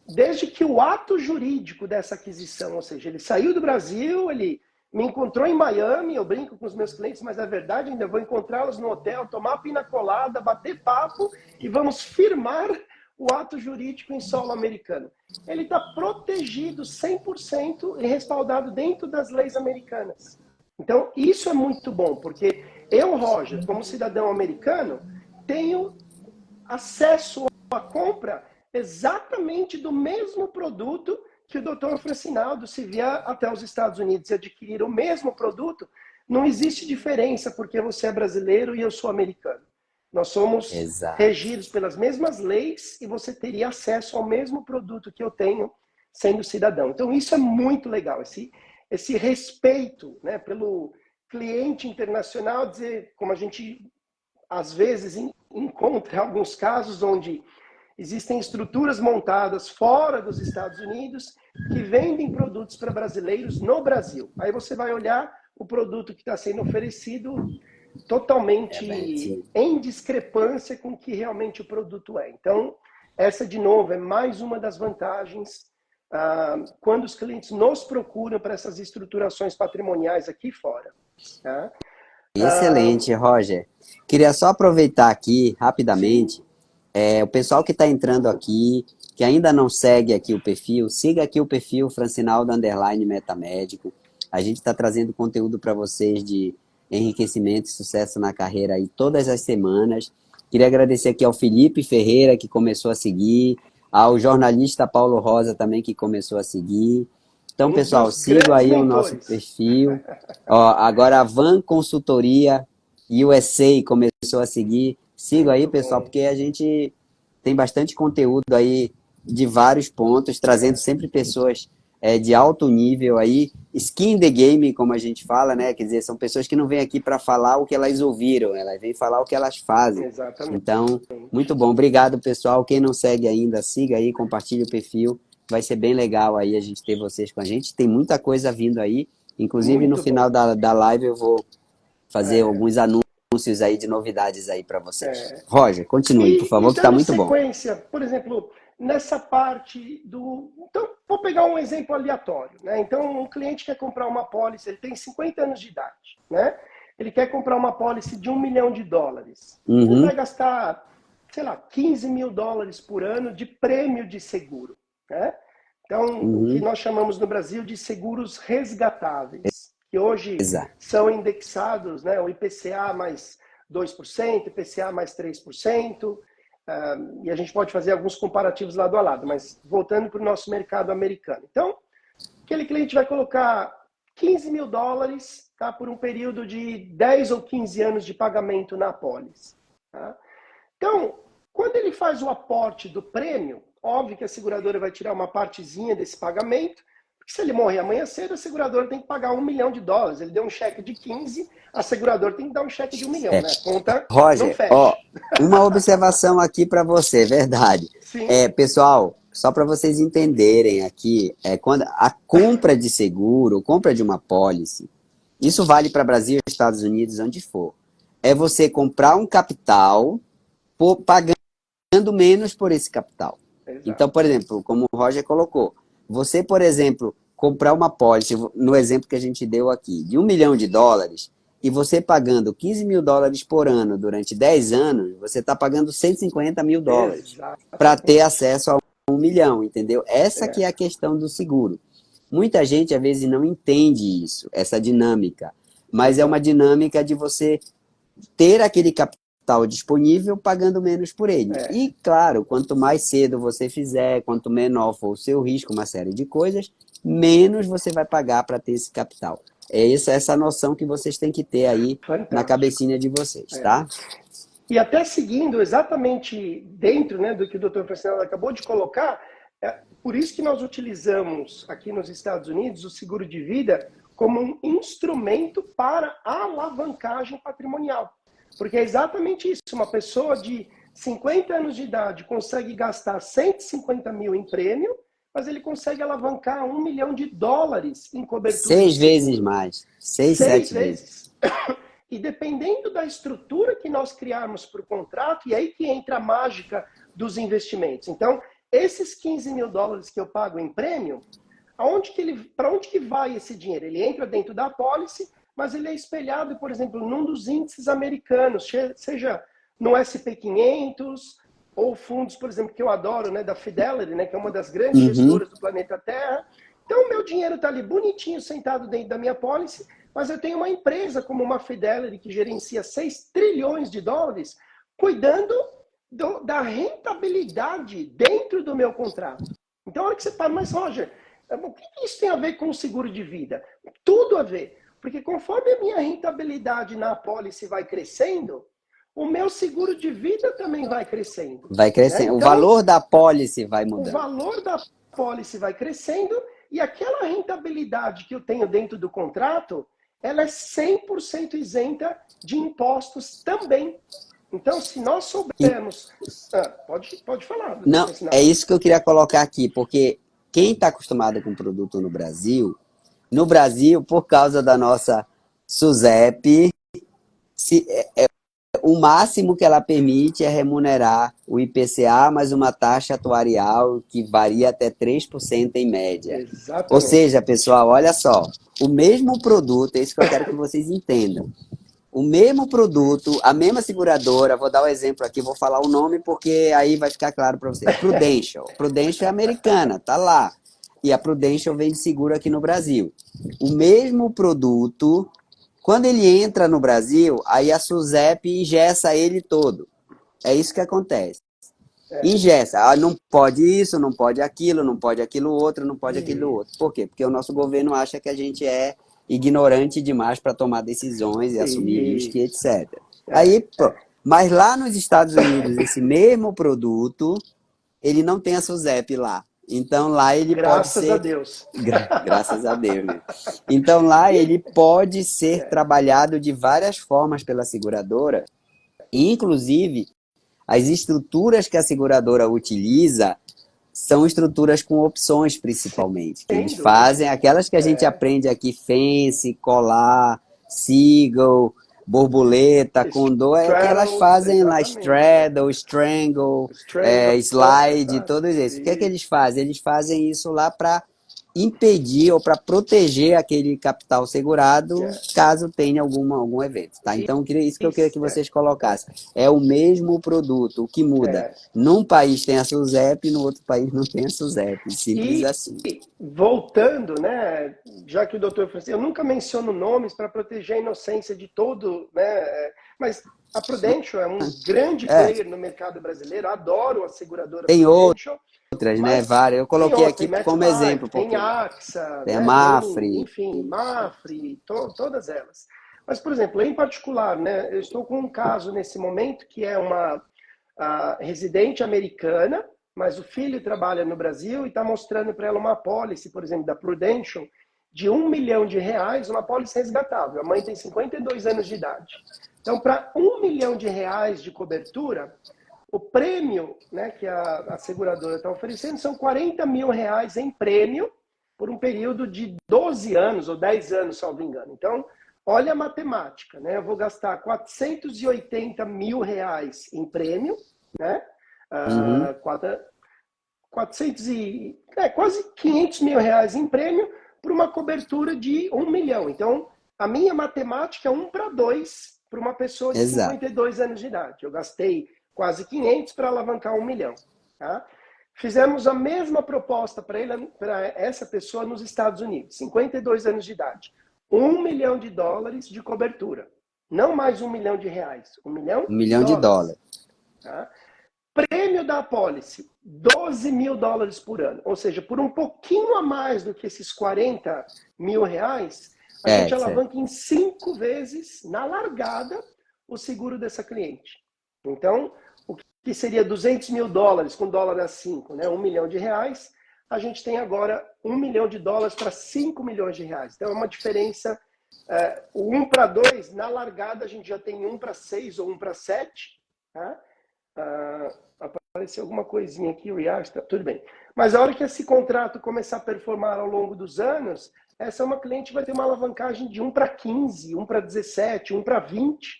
Desde que o ato jurídico dessa aquisição, ou seja, ele saiu do Brasil, ele me encontrou em Miami, eu brinco com os meus clientes, mas é verdade, ainda vou encontrá-los no hotel, tomar pina colada, bater papo e vamos firmar o ato jurídico em solo americano. Ele está protegido 100% e respaldado dentro das leis americanas. Então, isso é muito bom, porque eu, Roger, como cidadão americano, tenho acesso à compra exatamente do mesmo produto que o doutor Francinaldo, se vier até os Estados Unidos e adquirir o mesmo produto, não existe diferença porque você é brasileiro e eu sou americano. Nós somos regidos pelas mesmas leis e você teria acesso ao mesmo produto que eu tenho sendo cidadão. Então, isso é muito legal, esse respeito, né, pelo cliente internacional, dizer, como a gente às vezes encontra alguns casos onde existem estruturas montadas fora dos Estados Unidos que vendem produtos para brasileiros no Brasil. Aí você vai olhar o produto que está sendo oferecido totalmente em discrepância com o que realmente o produto é. Então, essa, de novo, é mais uma das vantagens quando os clientes nos procuram para essas estruturações patrimoniais aqui fora. Tá? Excelente, Roger. Queria só aproveitar aqui, rapidamente, o pessoal que está entrando aqui, que ainda não segue aqui o perfil, siga aqui o perfil Francinaldo _Metamédico. A gente está trazendo conteúdo para vocês de enriquecimento e sucesso na carreira aí todas as semanas. Queria agradecer aqui ao Felipe Ferreira, que começou a seguir, ao jornalista Paulo Rosa também, que começou a seguir. Então, pessoal, sigam aí o nosso perfil. Ó, agora a Van Consultoria USA começou a seguir. Sigam aí, pessoal, porque a gente tem bastante conteúdo aí de vários pontos, trazendo sempre pessoas de alto nível aí, skin in the game, como a gente fala, né? Quer dizer, são pessoas que não vêm aqui para falar o que elas ouviram, elas vêm falar o que elas fazem. Exatamente. Então, muito bom. Obrigado, pessoal. Quem não segue ainda, siga aí, compartilhe o perfil. Vai ser bem legal aí a gente ter vocês com a gente. Tem muita coisa vindo aí. Inclusive, muito no final da live eu vou fazer alguns anúncios aí de novidades aí para vocês. Roger, continue, por favor, que está muito bom. Por exemplo, nessa parte do... Então, vou pegar um exemplo aleatório, né? Então, um cliente quer comprar uma pólice, ele tem 50 anos de idade, né? Ele quer comprar uma pólice de $1 milhão. Ele vai gastar, sei lá, $15 mil por ano de prêmio de seguro, né? Então, o que nós chamamos no Brasil de seguros resgatáveis, que hoje são indexados, né? O IPCA mais 2%, IPCA mais 3%, e a gente pode fazer alguns comparativos lado a lado, mas voltando para o nosso mercado americano. Então, aquele cliente vai colocar $15 mil, tá, por um período de 10 ou 15 anos de pagamento na apólice. Tá? Então, quando ele faz o aporte do prêmio, óbvio que a seguradora vai tirar uma partezinha desse pagamento, porque se ele morrer amanhã cedo, a seguradora tem que pagar $1 milhão. Ele deu um cheque de 15, a seguradora tem que dar um cheque de $1 milhão, né? Conta Roger, não fecha. Ó, uma observação aqui para você, verdade. Sim. Pessoal, só para vocês entenderem aqui, quando a compra de seguro, compra de uma pólice, isso vale para Brasil, Estados Unidos, onde for. É você comprar um capital pagando menos por esse capital. Exato. Então, por exemplo, como o Roger colocou, você, por exemplo, comprar uma pólice, no exemplo que a gente deu aqui, de $1 milhão, e você pagando $15 mil por ano durante 10 anos, você está pagando $150 mil para ter acesso a $1 milhão, entendeu? Essa que é a questão do seguro. Muita gente, às vezes, não entende isso, essa dinâmica, mas é uma dinâmica de você ter aquele capital disponível pagando menos por ele. E, claro, quanto mais cedo você fizer, quanto menor for o seu risco, uma série de coisas, menos você vai pagar para ter esse capital. É essa noção que vocês têm que ter aí na cabecinha de vocês, tá? E até seguindo exatamente dentro, né, do que o Dr. Francinaldo acabou de colocar, por isso que nós utilizamos aqui nos Estados Unidos o seguro de vida como um instrumento para alavancagem patrimonial. Porque é exatamente isso. Uma pessoa de 50 anos de idade consegue gastar 150 mil em prêmio, mas ele consegue alavancar $1 milhão em cobertura. 6 vezes mais. 6, 7 vezes. E dependendo da estrutura que nós criarmos para o contrato, e aí que entra a mágica dos investimentos. Então, esses $15 mil que eu pago em prêmio, para onde que vai esse dinheiro? Ele entra dentro da apólice, mas ele é espelhado, por exemplo, num dos índices americanos, seja no SP 500 ou fundos, por exemplo, que eu adoro, né, da Fidelity, né, que é uma das grandes Uhum. gestoras do planeta Terra. Então, o meu dinheiro está ali bonitinho, sentado dentro da minha apólice, mas eu tenho uma empresa como uma Fidelity que gerencia 6 trilhões de dólares, cuidando da rentabilidade dentro do meu contrato. Então, a hora que você fala, mas Roger, o que isso tem a ver com o seguro de vida? Tudo a ver. Porque conforme a minha rentabilidade na apólice vai crescendo, o meu seguro de vida também vai crescendo. Vai Né? crescendo. O Então, valor da pólice vai o mudando. valor da apólice vai crescendo e aquela rentabilidade que eu tenho dentro do contrato, ela é 100% isenta de impostos também. Então, se nós E, soubermos... pode falar, doutor não, é Francinaldo. isso que eu queria colocar aqui, porque quem está acostumado com produto no Brasil, por causa da nossa SUSEP, se, o máximo que ela permite é remunerar o IPCA mais uma taxa atuarial que varia até 3% em média. Ou Exatamente. seja, pessoal, olha só, o mesmo produto, é isso que eu quero que vocês entendam. O mesmo produto, a mesma seguradora, vou dar um exemplo aqui, vou falar o nome porque aí vai ficar claro para vocês. Prudential. Prudential é americana, tá lá. E a Prudential vende seguro aqui no Brasil. O mesmo produto, quando ele entra no Brasil, aí a SUSEP ingessa ele todo. É isso que acontece. Ingessa. Ah, não pode isso, não pode aquilo, não pode aquilo outro, não pode aquilo E, outro. Por quê? Porque o nosso governo acha que a gente é ignorante demais para tomar decisões e assumir risco e isso. etc. Aí, pô, mas lá nos Estados Unidos, esse mesmo produto, ele não tem a SUSEP lá. Então lá ele pode Graças a ser, Deus. graças a Deus, né? Então lá E, ele pode ser é, trabalhado de várias formas pela seguradora, inclusive as estruturas que a seguradora utiliza são estruturas com opções, principalmente, que sem eles dúvida. fazem, aquelas que a gente É, aprende aqui, fence, colar, seagull, borboleta, condor, é que elas straddle, fazem lá, exatamente. straddle, strangle, Strangle, slide, exato. todos esses. O que é que Isso. eles fazem? Eles fazem isso lá para impedir ou para proteger aquele capital segurado É. caso tenha algum evento, tá? Então, isso que eu queria Isso, que vocês colocassem. É o mesmo produto, o que muda. é. Num país tem a SUSEP, no outro país não tem a SUSEP. Simples E assim. voltando, né, já que o doutor Francisco, eu nunca menciono nomes para proteger a inocência de todo, né, mas a Prudential é um grande É, player no mercado brasileiro, adoro a seguradora tem Prudential, outras, né? mas Várias. Eu tem coloquei outros, tem aqui como exemplo, MetLife, tem porque AXA, tem a né, tem, Mafre. enfim, Mafre, todas elas. Mas, por exemplo, em particular, né, eu estou com um caso nesse momento que é uma residente americana, mas o filho trabalha no Brasil e está mostrando para ela uma apólice, por exemplo, da Prudential, de R$ 1 milhão, uma apólice resgatável. A mãe tem 52 anos de idade. Então, para R$ 1 milhão de cobertura, o prêmio, né, que a seguradora está oferecendo são R$ 40 mil em prêmio por um período de 12 anos ou 10 anos, salvo engano. Então, olha a matemática, né? Eu vou gastar R$ 480 mil em prêmio, né? Uhum, 400 quase R$ 500 mil em prêmio para uma cobertura de 1 milhão. Então, a minha matemática é 1 para 2 para uma pessoa de exato. 52 anos de idade. Eu gastei quase 500 para alavancar 1 milhão. Tá? Fizemos a mesma proposta para essa pessoa nos Estados Unidos, 52 anos de idade. US$ 1 milhão de cobertura. Não mais R$ 1 milhão. 1 milhão 1 milhão de dólares. dólares. Tá? Prêmio da apólice, US$ 12 mil por ano. Ou seja, por um pouquinho a mais do que esses R$ 40 mil, a gente Certo. alavanca em 5 vezes, na largada, o seguro dessa cliente. Então, o que seria US$ 200 mil com dólar a 5, né? R$ 1 milhão, a gente tem agora US$ 1 milhão para R$ 5 milhões. Então, é uma diferença, o 1 para 2, na largada a gente já tem 1 para 6 ou 1 para 7, tá? Apareceu alguma coisinha aqui, React, tá, tudo bem. Mas a hora que esse contrato começar a performar ao longo dos anos, essa é uma cliente que vai ter uma alavancagem de 1 para 15, 1 para 17, 1 para 20.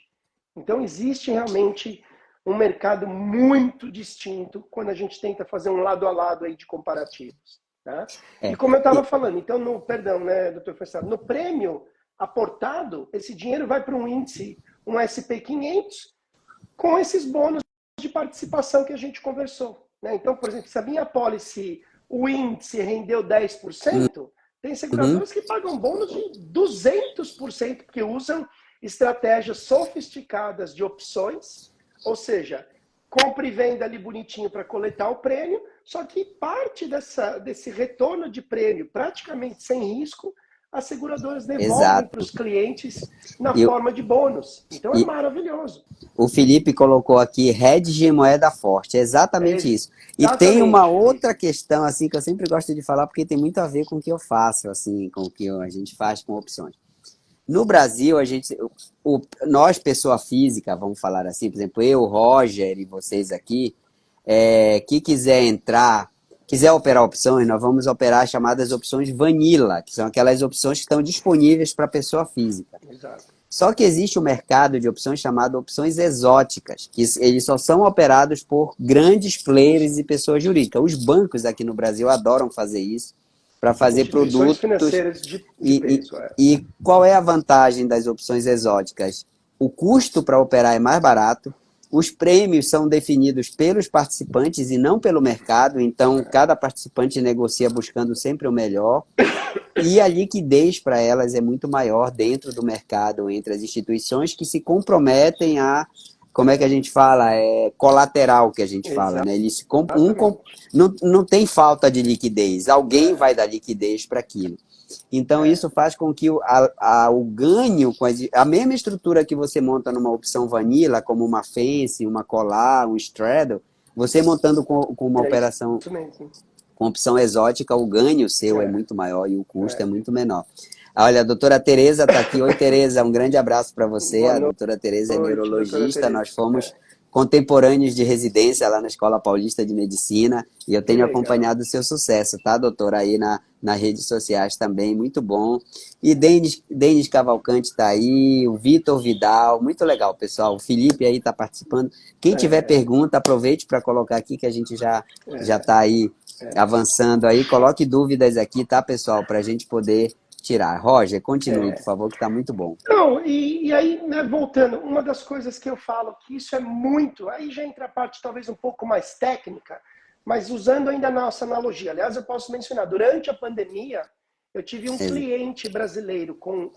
Então, existe realmente um mercado muito distinto quando a gente tenta fazer um lado a lado aí de comparativos. Tá? E É. como eu estava falando, então, perdão, né, doutor Fernando, no prêmio aportado, esse dinheiro vai para um índice, um SP500, com esses bônus de participação que a gente conversou. Né? Então, por exemplo, se a minha policy, o índice rendeu 10%, tem Uhum. seguradoras que pagam bônus de 200%, porque usam estratégias sofisticadas de opções, ou seja, compra e venda ali bonitinho para coletar o prêmio, só que parte desse retorno de prêmio, praticamente sem risco, as seguradoras devolvem para Exato. os clientes na E, forma de bônus. Então é e maravilhoso. o Felipe colocou aqui hedge de moeda forte, é É exatamente isso. E tem uma exatamente, outra Felipe. questão assim que eu sempre gosto de falar porque tem muito a ver com o que eu faço, assim, com o que a gente faz com opções. No Brasil, nós, pessoa física, vamos falar assim, por exemplo, eu, Roger e vocês aqui, que quiser entrar, quiser operar opções, nós vamos operar as chamadas opções vanilla, que são aquelas opções que estão disponíveis para a pessoa física. Exato. Só que existe um mercado de opções chamado opções exóticas, que eles só são operados por grandes players e pessoas jurídicas. Os bancos aqui no Brasil adoram fazer isso, para fazer Instituições produtos. financeiras de E, peso. É. e qual é a vantagem das opções exóticas? O custo para operar é mais barato, os prêmios são definidos pelos participantes e não pelo mercado, então cada participante negocia buscando sempre o melhor. E a liquidez para elas é muito maior dentro do mercado, entre as instituições que se comprometem a, como é que a gente fala? É colateral que a gente fala, né? Eles Exatamente. não tem falta de liquidez, alguém vai dar liquidez para aquilo. Então, É. isso faz com que o ganho, a mesma estrutura que você monta numa opção vanilla, como uma Fence, uma Colar, um Straddle, você montando com uma É operação isso mesmo. com opção exótica, o ganho seu é É. muito maior e o custo é É. muito menor. Olha, a doutora Tereza está aqui. Oi, Tereza, um grande abraço para você. Boa A doutora Tereza é noite, doutora neurologista, nós Tereza. fomos É. contemporâneos de residência lá na Escola Paulista de Medicina e eu Que tenho legal. acompanhado o seu sucesso, tá, doutora? Aí nas redes sociais também, muito bom. E Denis Cavalcante está aí, o Vitor Vidal, muito legal, pessoal. O Felipe aí está participando. Quem tiver É. pergunta, aproveite para colocar aqui que a gente já É. está aí É. avançando aí. Coloque dúvidas aqui, tá, pessoal, para a gente poder tirar. Roger, continue, por É. favor, que está muito bom. Não, e aí, né, voltando, uma das coisas que eu falo que isso é muito, aí já entra a parte talvez um pouco mais técnica, mas usando ainda a nossa analogia. Aliás, eu posso mencionar, durante a pandemia, eu tive um cliente brasileiro com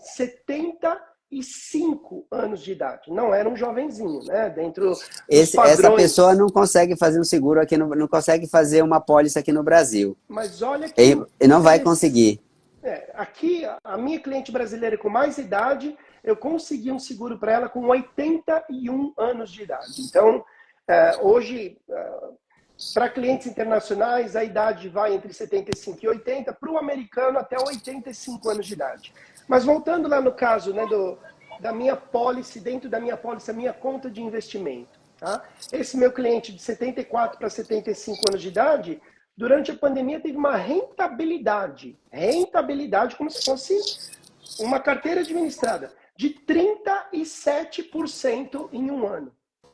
75 anos de idade. Não era um jovenzinho, né? Dentro dos Essa pessoa padrões. não consegue fazer um seguro aqui, não consegue fazer uma pólice aqui no Brasil. Mas olha que E não vai interessante. conseguir. Aqui, a minha cliente brasileira com mais idade, eu consegui um seguro para ela com 81 anos de idade. Então, hoje, para clientes internacionais, a idade vai entre 75 e 80, para o americano até 85 anos de idade. Mas voltando lá no caso, né, da minha policy, dentro da minha policy, a minha conta de investimento. Tá? Esse meu cliente de 74 para 75 anos de idade, durante a pandemia teve uma rentabilidade como se fosse uma carteira administrada, de 37% em um ano.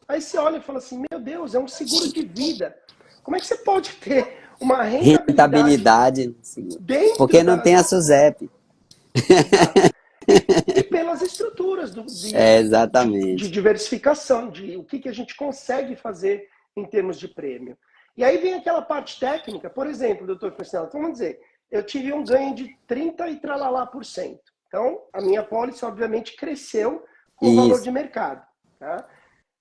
Aí você olha e fala assim, meu Deus, é um seguro de vida. Como é que você pode ter uma rentabilidade Rentabilidade, dentro porque não da... tem a SUSEP. Exato. E pelas estruturas de Exatamente. diversificação, de o que a gente consegue fazer em termos de prêmio. E aí vem aquela parte técnica, por exemplo, doutor Cristiano, vamos dizer, eu tive um ganho de 30 e tralalá por cento. Então, a minha pólice, obviamente, cresceu com o valor Isso. de mercado. Tá?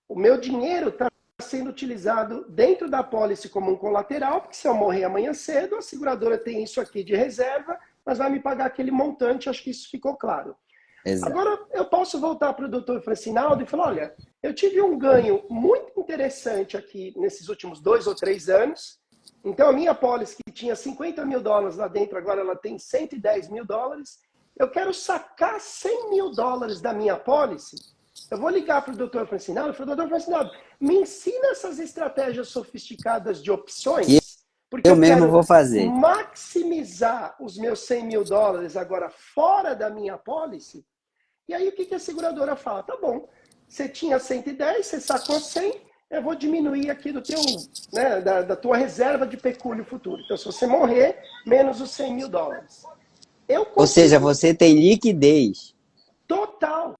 O meu dinheiro está sendo utilizado dentro da pólice como um colateral, porque se eu morrer amanhã cedo, a seguradora tem isso aqui de reserva, mas vai me pagar aquele montante, acho que isso ficou claro. Exato. Agora, eu posso voltar para o doutor Francinaldo e falar, olha, eu tive um ganho muito interessante aqui nesses últimos 2 ou 3 anos, então a minha pólice que tinha 50 mil dólares lá dentro, agora ela tem 110 mil dólares, eu quero sacar 100 mil dólares da minha pólice, eu vou ligar para o doutor Francinaldo e falar, doutor Francinaldo, me ensina essas estratégias sofisticadas de Que opções, porque eu eu mesmo quero vou fazer. maximizar os meus 100 mil dólares agora fora da minha pólice. E aí o que a seguradora fala? Tá bom, você tinha 110, você sacou 100, eu vou diminuir aqui do teu, né, da tua reserva de pecúlio futuro. Então, se você morrer, menos os 100 mil dólares. Eu Ou seja, consigo você tem liquidez. total.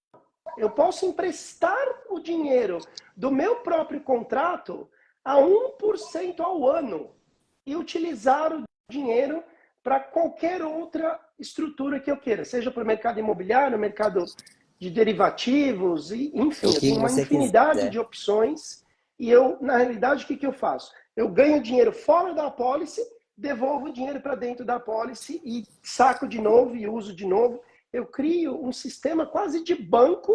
Eu posso emprestar o dinheiro do meu próprio contrato a 1% ao ano e utilizar o dinheiro para qualquer outra estrutura que eu queira, seja para o mercado imobiliário, mercado de derivativos, enfim, O eu que tenho uma você infinidade quiser. de opções e eu, na realidade, o que eu faço? Eu ganho dinheiro fora da apólice, devolvo o dinheiro para dentro da apólice e saco de novo e uso de novo. Eu crio um sistema quase de banco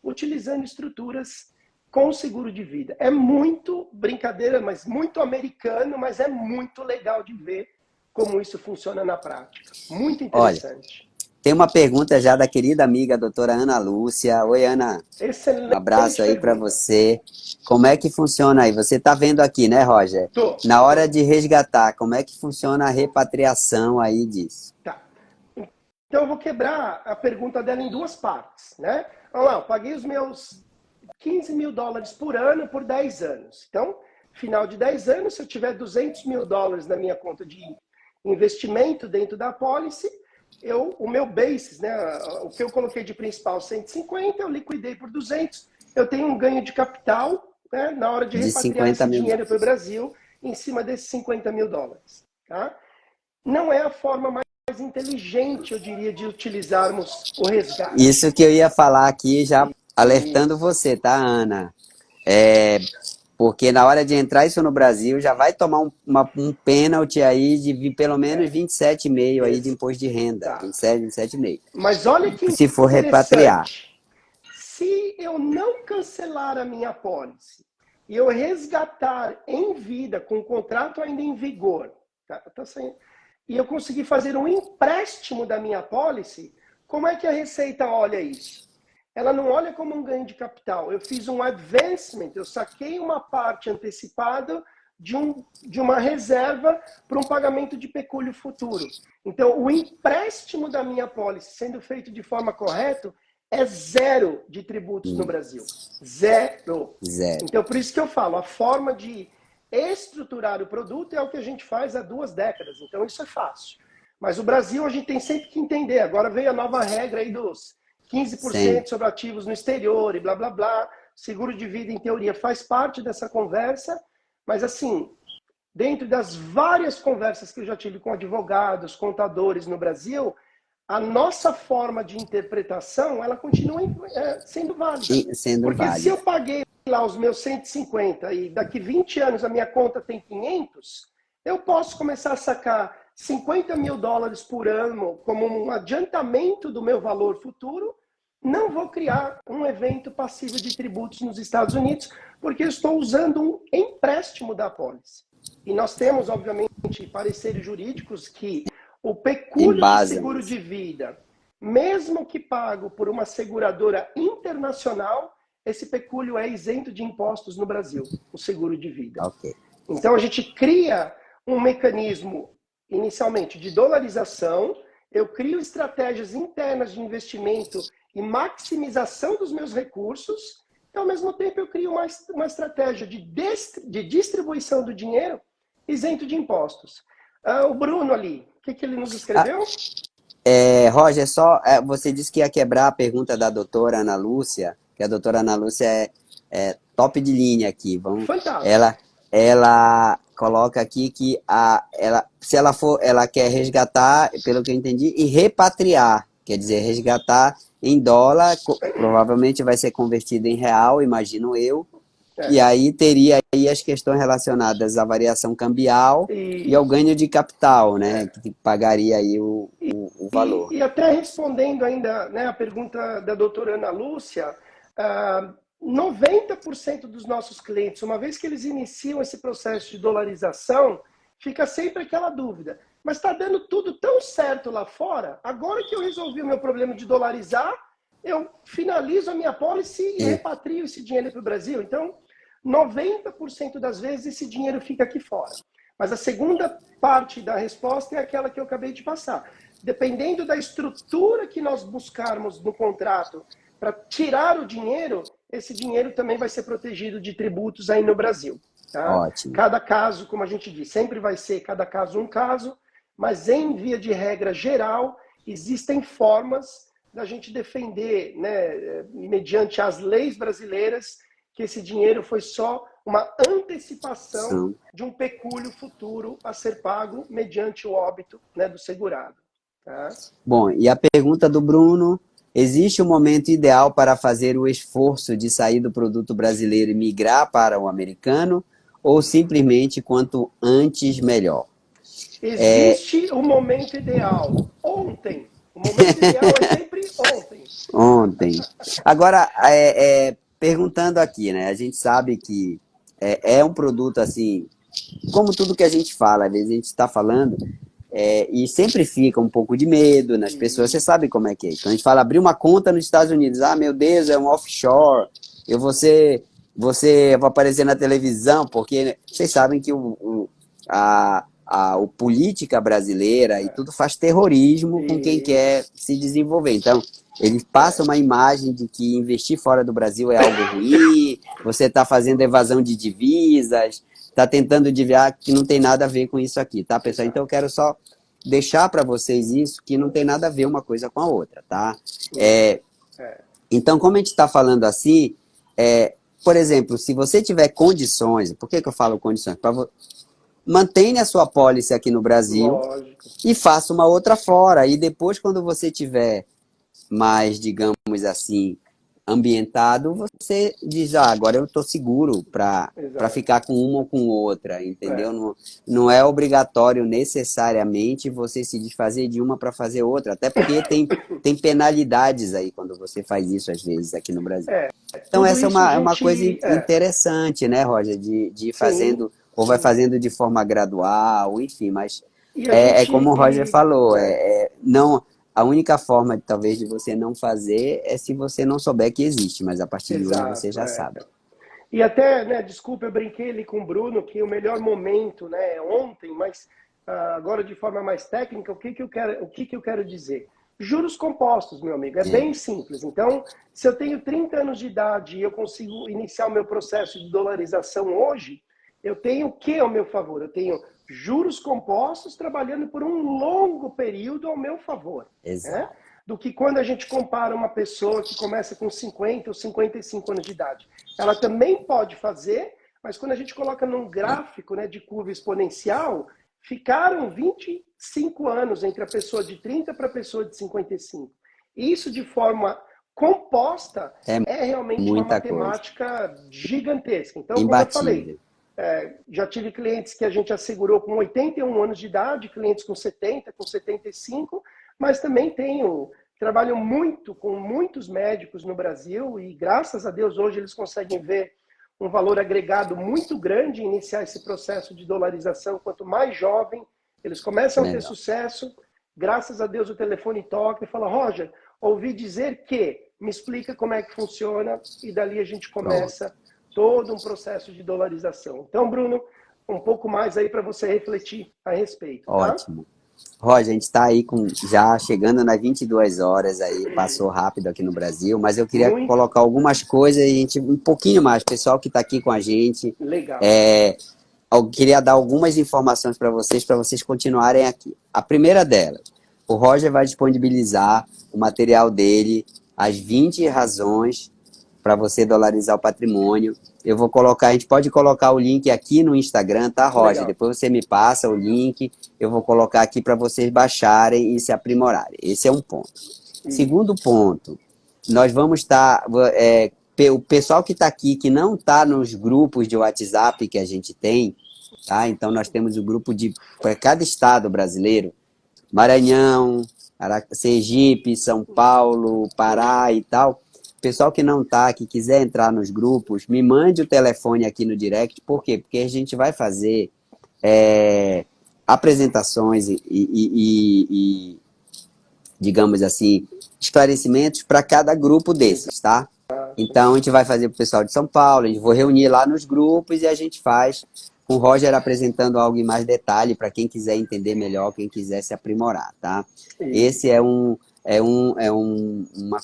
utilizando estruturas com seguro de vida. É muito brincadeira, mas muito americano, mas é muito legal de ver como isso funciona na prática. Muito Olha, interessante. tem uma pergunta já da querida amiga doutora Ana Lúcia. Oi, Ana. Um abraço Excelente aí para pergunta. você. Como é que funciona aí? Você está vendo aqui, né, Roger? Tô, Na hora tô. de resgatar, como é que funciona a repatriação aí disso? Tá. Então eu vou quebrar a pergunta dela em duas partes, né? Vamos lá, eu paguei os meus 15 mil dólares por ano por 10 anos. Então, final de 10 anos, se eu tiver 200 mil dólares na minha conta de investimento dentro da policy, o meu basis, né, o que eu coloquei de principal 150, eu liquidei por 200, eu tenho um ganho de capital, né, na hora de De repatriar 50 esse mil dinheiro para o dólares. Brasil, em cima desses 50 mil dólares. Tá? Não é a forma mais inteligente, eu diria, de utilizarmos o resgate. Isso que eu ia falar aqui, já alertando Isso. você, tá, Ana? É, porque na hora de entrar isso no Brasil, já vai tomar um pênalti aí de pelo menos É, 27,5 aí de imposto de renda. exato. 27, 27,5. Mas olha que Se for repatriar. interessante. Se eu não cancelar a minha apólice e eu resgatar em vida, com o contrato ainda em vigor, tá sem, e eu conseguir fazer um empréstimo da minha apólice, como é que a Receita olha isso? Ela não olha como um ganho de capital. Eu fiz um advancement, eu saquei uma parte antecipada de uma reserva para um pagamento de pecúlio futuro. Então, o empréstimo da minha apólice sendo feito de forma correta é zero de tributos no Brasil. Zero. Zero. Então, por isso que eu falo, a forma de estruturar o produto é o que a gente faz há 2 décadas. Então, isso é fácil. Mas o Brasil, a gente tem sempre que entender. Agora veio a nova regra aí dos 15% Sim. sobre ativos no exterior e blá, blá, blá. Seguro de vida, em teoria, faz parte dessa conversa. Mas, assim, dentro das várias conversas que eu já tive com advogados, contadores no Brasil, a nossa forma de interpretação, ela continua sendo válida. Sendo Porque se eu válida. paguei lá os meus 150 e daqui 20 anos a minha conta tem 500, eu posso começar a sacar 50 mil dólares por ano como um adiantamento do meu valor futuro. Não vou criar um evento passivo de tributos nos Estados Unidos, porque eu estou usando um empréstimo da apólice. E nós temos, obviamente, pareceres jurídicos que o pecúlio de Embasa seguro nisso. de vida, mesmo que pago por uma seguradora internacional, esse pecúlio é isento de impostos no Brasil, o seguro de vida. Ok. Então a gente cria um mecanismo, inicialmente, de dolarização, eu crio estratégias internas de investimento e maximização dos meus recursos, e ao mesmo tempo eu crio uma estratégia de distribuição do dinheiro isento de impostos. O Bruno ali, o que ele nos Ah, escreveu? Roger, você disse que ia quebrar a pergunta da doutora Ana Lúcia, que a doutora Ana Lúcia é top de linha aqui. Fantástico. Ela coloca aqui que se ela for, ela quer resgatar, pelo que eu entendi, e repatriar, quer dizer, resgatar em dólar, provavelmente vai ser convertido em real, imagino eu, e É. aí teria aí as questões relacionadas à variação cambial e ao Isso. ganho de capital, né, É. que pagaria aí o valor. E até respondendo ainda, né, a pergunta da doutora Ana Lúcia, 90% dos nossos clientes, uma vez que eles iniciam esse processo de dolarização, fica sempre aquela dúvida. Mas está dando tudo tão certo lá fora, agora que eu resolvi o meu problema de dolarizar, eu finalizo a minha policy e E, repatrio esse dinheiro para o Brasil. Então, 90% das vezes esse dinheiro fica aqui fora. Mas a segunda parte da resposta é aquela que eu acabei de passar. Dependendo da estrutura que nós buscarmos no contrato para tirar o dinheiro, esse dinheiro também vai ser protegido de tributos aí no Brasil. Tá? Ótimo. Cada caso, como a gente diz, sempre vai ser cada caso um caso, mas em via de regra geral, existem formas da gente defender, né, mediante as leis brasileiras, que esse dinheiro foi só uma antecipação de um pecúlio futuro a ser pago mediante o óbito, né, do segurado. Tá? Bom, e a pergunta do Bruno: existe um momento ideal para fazer o esforço de sair do produto brasileiro e migrar para o americano, ou simplesmente quanto antes melhor? Existe o momento ideal. Ontem. O momento ideal é sempre ontem. Ontem. Agora, perguntando aqui, né? A gente sabe que é um produto assim, como tudo que a gente fala, às vezes a gente está falando, e sempre fica um pouco de medo nas pessoas. Você sabe como é que é. Quando a gente fala abrir uma conta nos Estados Unidos, ah, meu Deus, é um offshore, eu vou aparecer na televisão, porque vocês sabem que a política brasileira e tudo faz terrorismo com quem quer se desenvolver. Então, eles passam uma imagem de que investir fora do Brasil é algo ruim, você está fazendo evasão de divisas, está tentando desviar, que não tem nada a ver com isso aqui, tá, pessoal? Então, eu quero só deixar para vocês isso, que não tem nada a ver uma coisa com a outra, tá? Então, como a gente está falando assim, por exemplo, se você tiver condições, por que eu falo condições? Mantenha a sua pólice aqui no Brasil. Lógico. E faça uma outra fora. E depois, quando você tiver mais, digamos assim, ambientado, você diz, agora eu estou seguro para ficar com uma ou com outra, entendeu? Não é obrigatório necessariamente você se desfazer de uma para fazer outra, até porque tem penalidades aí quando você faz isso, às vezes, aqui no Brasil. Então, essa é uma coisa interessante, né, Roger, de ir fazendo, ou vai fazendo de forma gradual, enfim, mas como o Roger falou, não... A única forma, talvez, de você não fazer é se você não souber que existe, mas a partir de hoje você já sabe. E até, né, desculpa, eu brinquei ali com o Bruno que o melhor momento, né, é ontem, mas agora de forma mais técnica, o que eu quero dizer? Juros compostos, meu amigo, é bem simples. Então, se eu tenho 30 anos de idade e eu consigo iniciar o meu processo de dolarização hoje, eu tenho o que ao meu favor? Eu tenho juros compostos trabalhando por um longo período ao meu favor. Exato. Né? Do que quando a gente compara uma pessoa que começa com 50 ou 55 anos de idade. Ela também pode fazer, mas quando a gente coloca num gráfico, né, de curva exponencial, ficaram 25 anos entre a pessoa de 30 para a pessoa de 55. Isso de forma composta é realmente uma matemática gigantesca. Então, imbatível. Como eu falei, já tive clientes que a gente assegurou com 81 anos de idade, clientes com 70, com 75, mas também trabalho muito com muitos médicos no Brasil e graças a Deus hoje eles conseguem ver um valor agregado muito grande em iniciar esse processo de dolarização. Quanto mais jovem, eles começam a ter sucesso, graças a Deus o telefone toca e fala, Roger, ouvi dizer que, me explica como é que funciona, e dali a gente começa todo um processo de dolarização. Então, Bruno, um pouco mais aí para você refletir a respeito. Tá? Ótimo. Roger, a gente está aí já chegando nas 22 horas, aí passou rápido aqui no Brasil, mas eu queria colocar algumas coisas, um pouquinho mais, pessoal que está aqui com a gente. Legal. Eu queria dar algumas informações para vocês continuarem aqui. A primeira delas, o Roger vai disponibilizar o material dele, as 20 razões para você dolarizar o patrimônio. Eu vou colocar, a gente pode colocar o link aqui no Instagram, tá, Roger? Legal. Depois você me passa o link, eu vou colocar aqui para vocês baixarem e se aprimorarem. Esse é um ponto. Segundo ponto, nós vamos estar... o pessoal que está aqui, que não está nos grupos de WhatsApp que a gente tem, tá? Então, nós temos o grupo para cada estado brasileiro, Maranhão, Sergipe, São Paulo, Pará e tal. Pessoal que não está, que quiser entrar nos grupos, me mande o telefone aqui no direct. Por quê? Porque a gente vai fazer apresentações e, digamos assim, esclarecimentos para cada grupo desses, tá? Então, a gente vai fazer para o pessoal de São Paulo, a gente vai reunir lá nos grupos e a gente faz com o Roger apresentando algo em mais detalhe para quem quiser entender melhor, quem quiser se aprimorar, tá? Esse é uma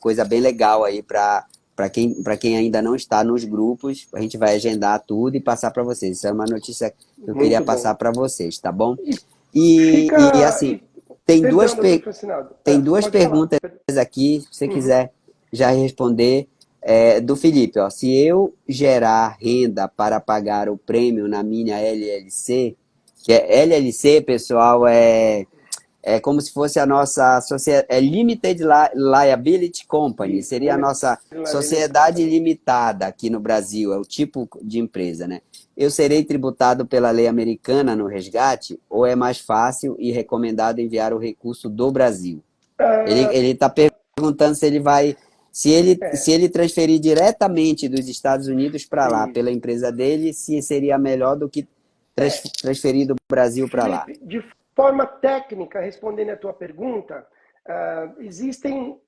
coisa bem legal aí para Para quem ainda não está nos grupos, a gente vai agendar tudo e passar para vocês. Isso é uma notícia que eu queria Muito passar bom. para vocês, tá bom? E E fica. assim, tem Perdão, duas, doutor Francinado. tem duas Pode falar. perguntas aqui, se você Uhum. quiser já responder, do Felipe. Ó, se eu gerar renda para pagar o prêmio na minha LLC, que é LLC, pessoal, é como se fosse a nossa sociedade, Limited Liability Company, Isso, seria a Limited nossa Liability sociedade Company. limitada aqui no Brasil, é o tipo de empresa, né? Eu serei tributado pela lei americana no resgate ou é mais fácil e recomendado enviar o recurso do Brasil? Ah, Ele está perguntando se ele vai, se é, ele transferir diretamente dos Estados Unidos para lá, pela isso. empresa dele, se seria melhor do que É, transferir do Brasil para lá. Felipe, de forma técnica, respondendo a tua pergunta, existem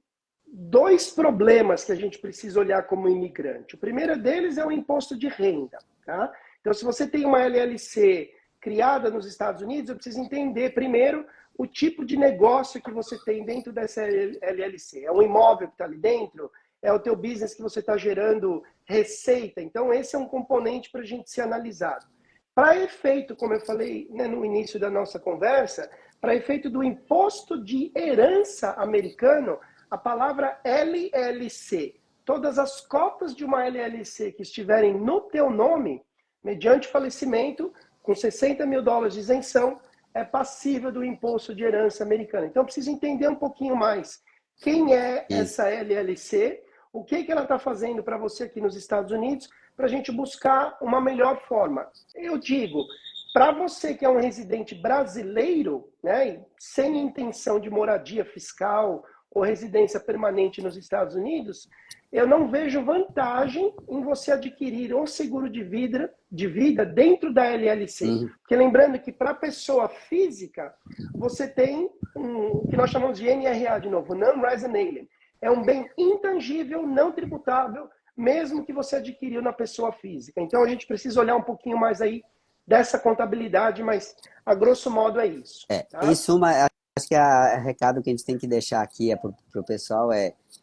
dois problemas que a gente precisa olhar como imigrante. O primeiro deles é o imposto de renda. Tá? Então, se você tem uma LLC criada nos Estados Unidos, eu preciso entender primeiro o tipo de negócio que você tem dentro dessa LLC. É um imóvel que está ali dentro? É o teu business que você está gerando receita? Então, esse é um componente para a gente ser analisado. Para efeito, como eu falei, né, no início da nossa conversa, para efeito do imposto de herança americano, a palavra LLC, todas as cotas de uma LLC que estiverem no teu nome, mediante falecimento, com $60 mil de isenção, é passível do imposto de herança americano. Então, preciso entender um pouquinho mais quem é Isso. essa LLC, o que ela está fazendo para você aqui nos Estados Unidos, para a gente buscar uma melhor forma. Eu digo, para você que é um residente brasileiro, né, sem intenção de moradia fiscal ou residência permanente nos Estados Unidos, eu não vejo vantagem em você adquirir um seguro de vida dentro da LLC. Uhum. Porque lembrando que para a pessoa física, você tem o que nós chamamos de NRA, de novo, Non-Resident Alien. É um bem intangível, não tributável, mesmo que você adquiriu na pessoa física. Então, a gente precisa olhar um pouquinho mais aí dessa contabilidade, mas, a grosso modo, é isso. Em Tá? suma, acho que o recado que a gente tem que deixar aqui para o pessoal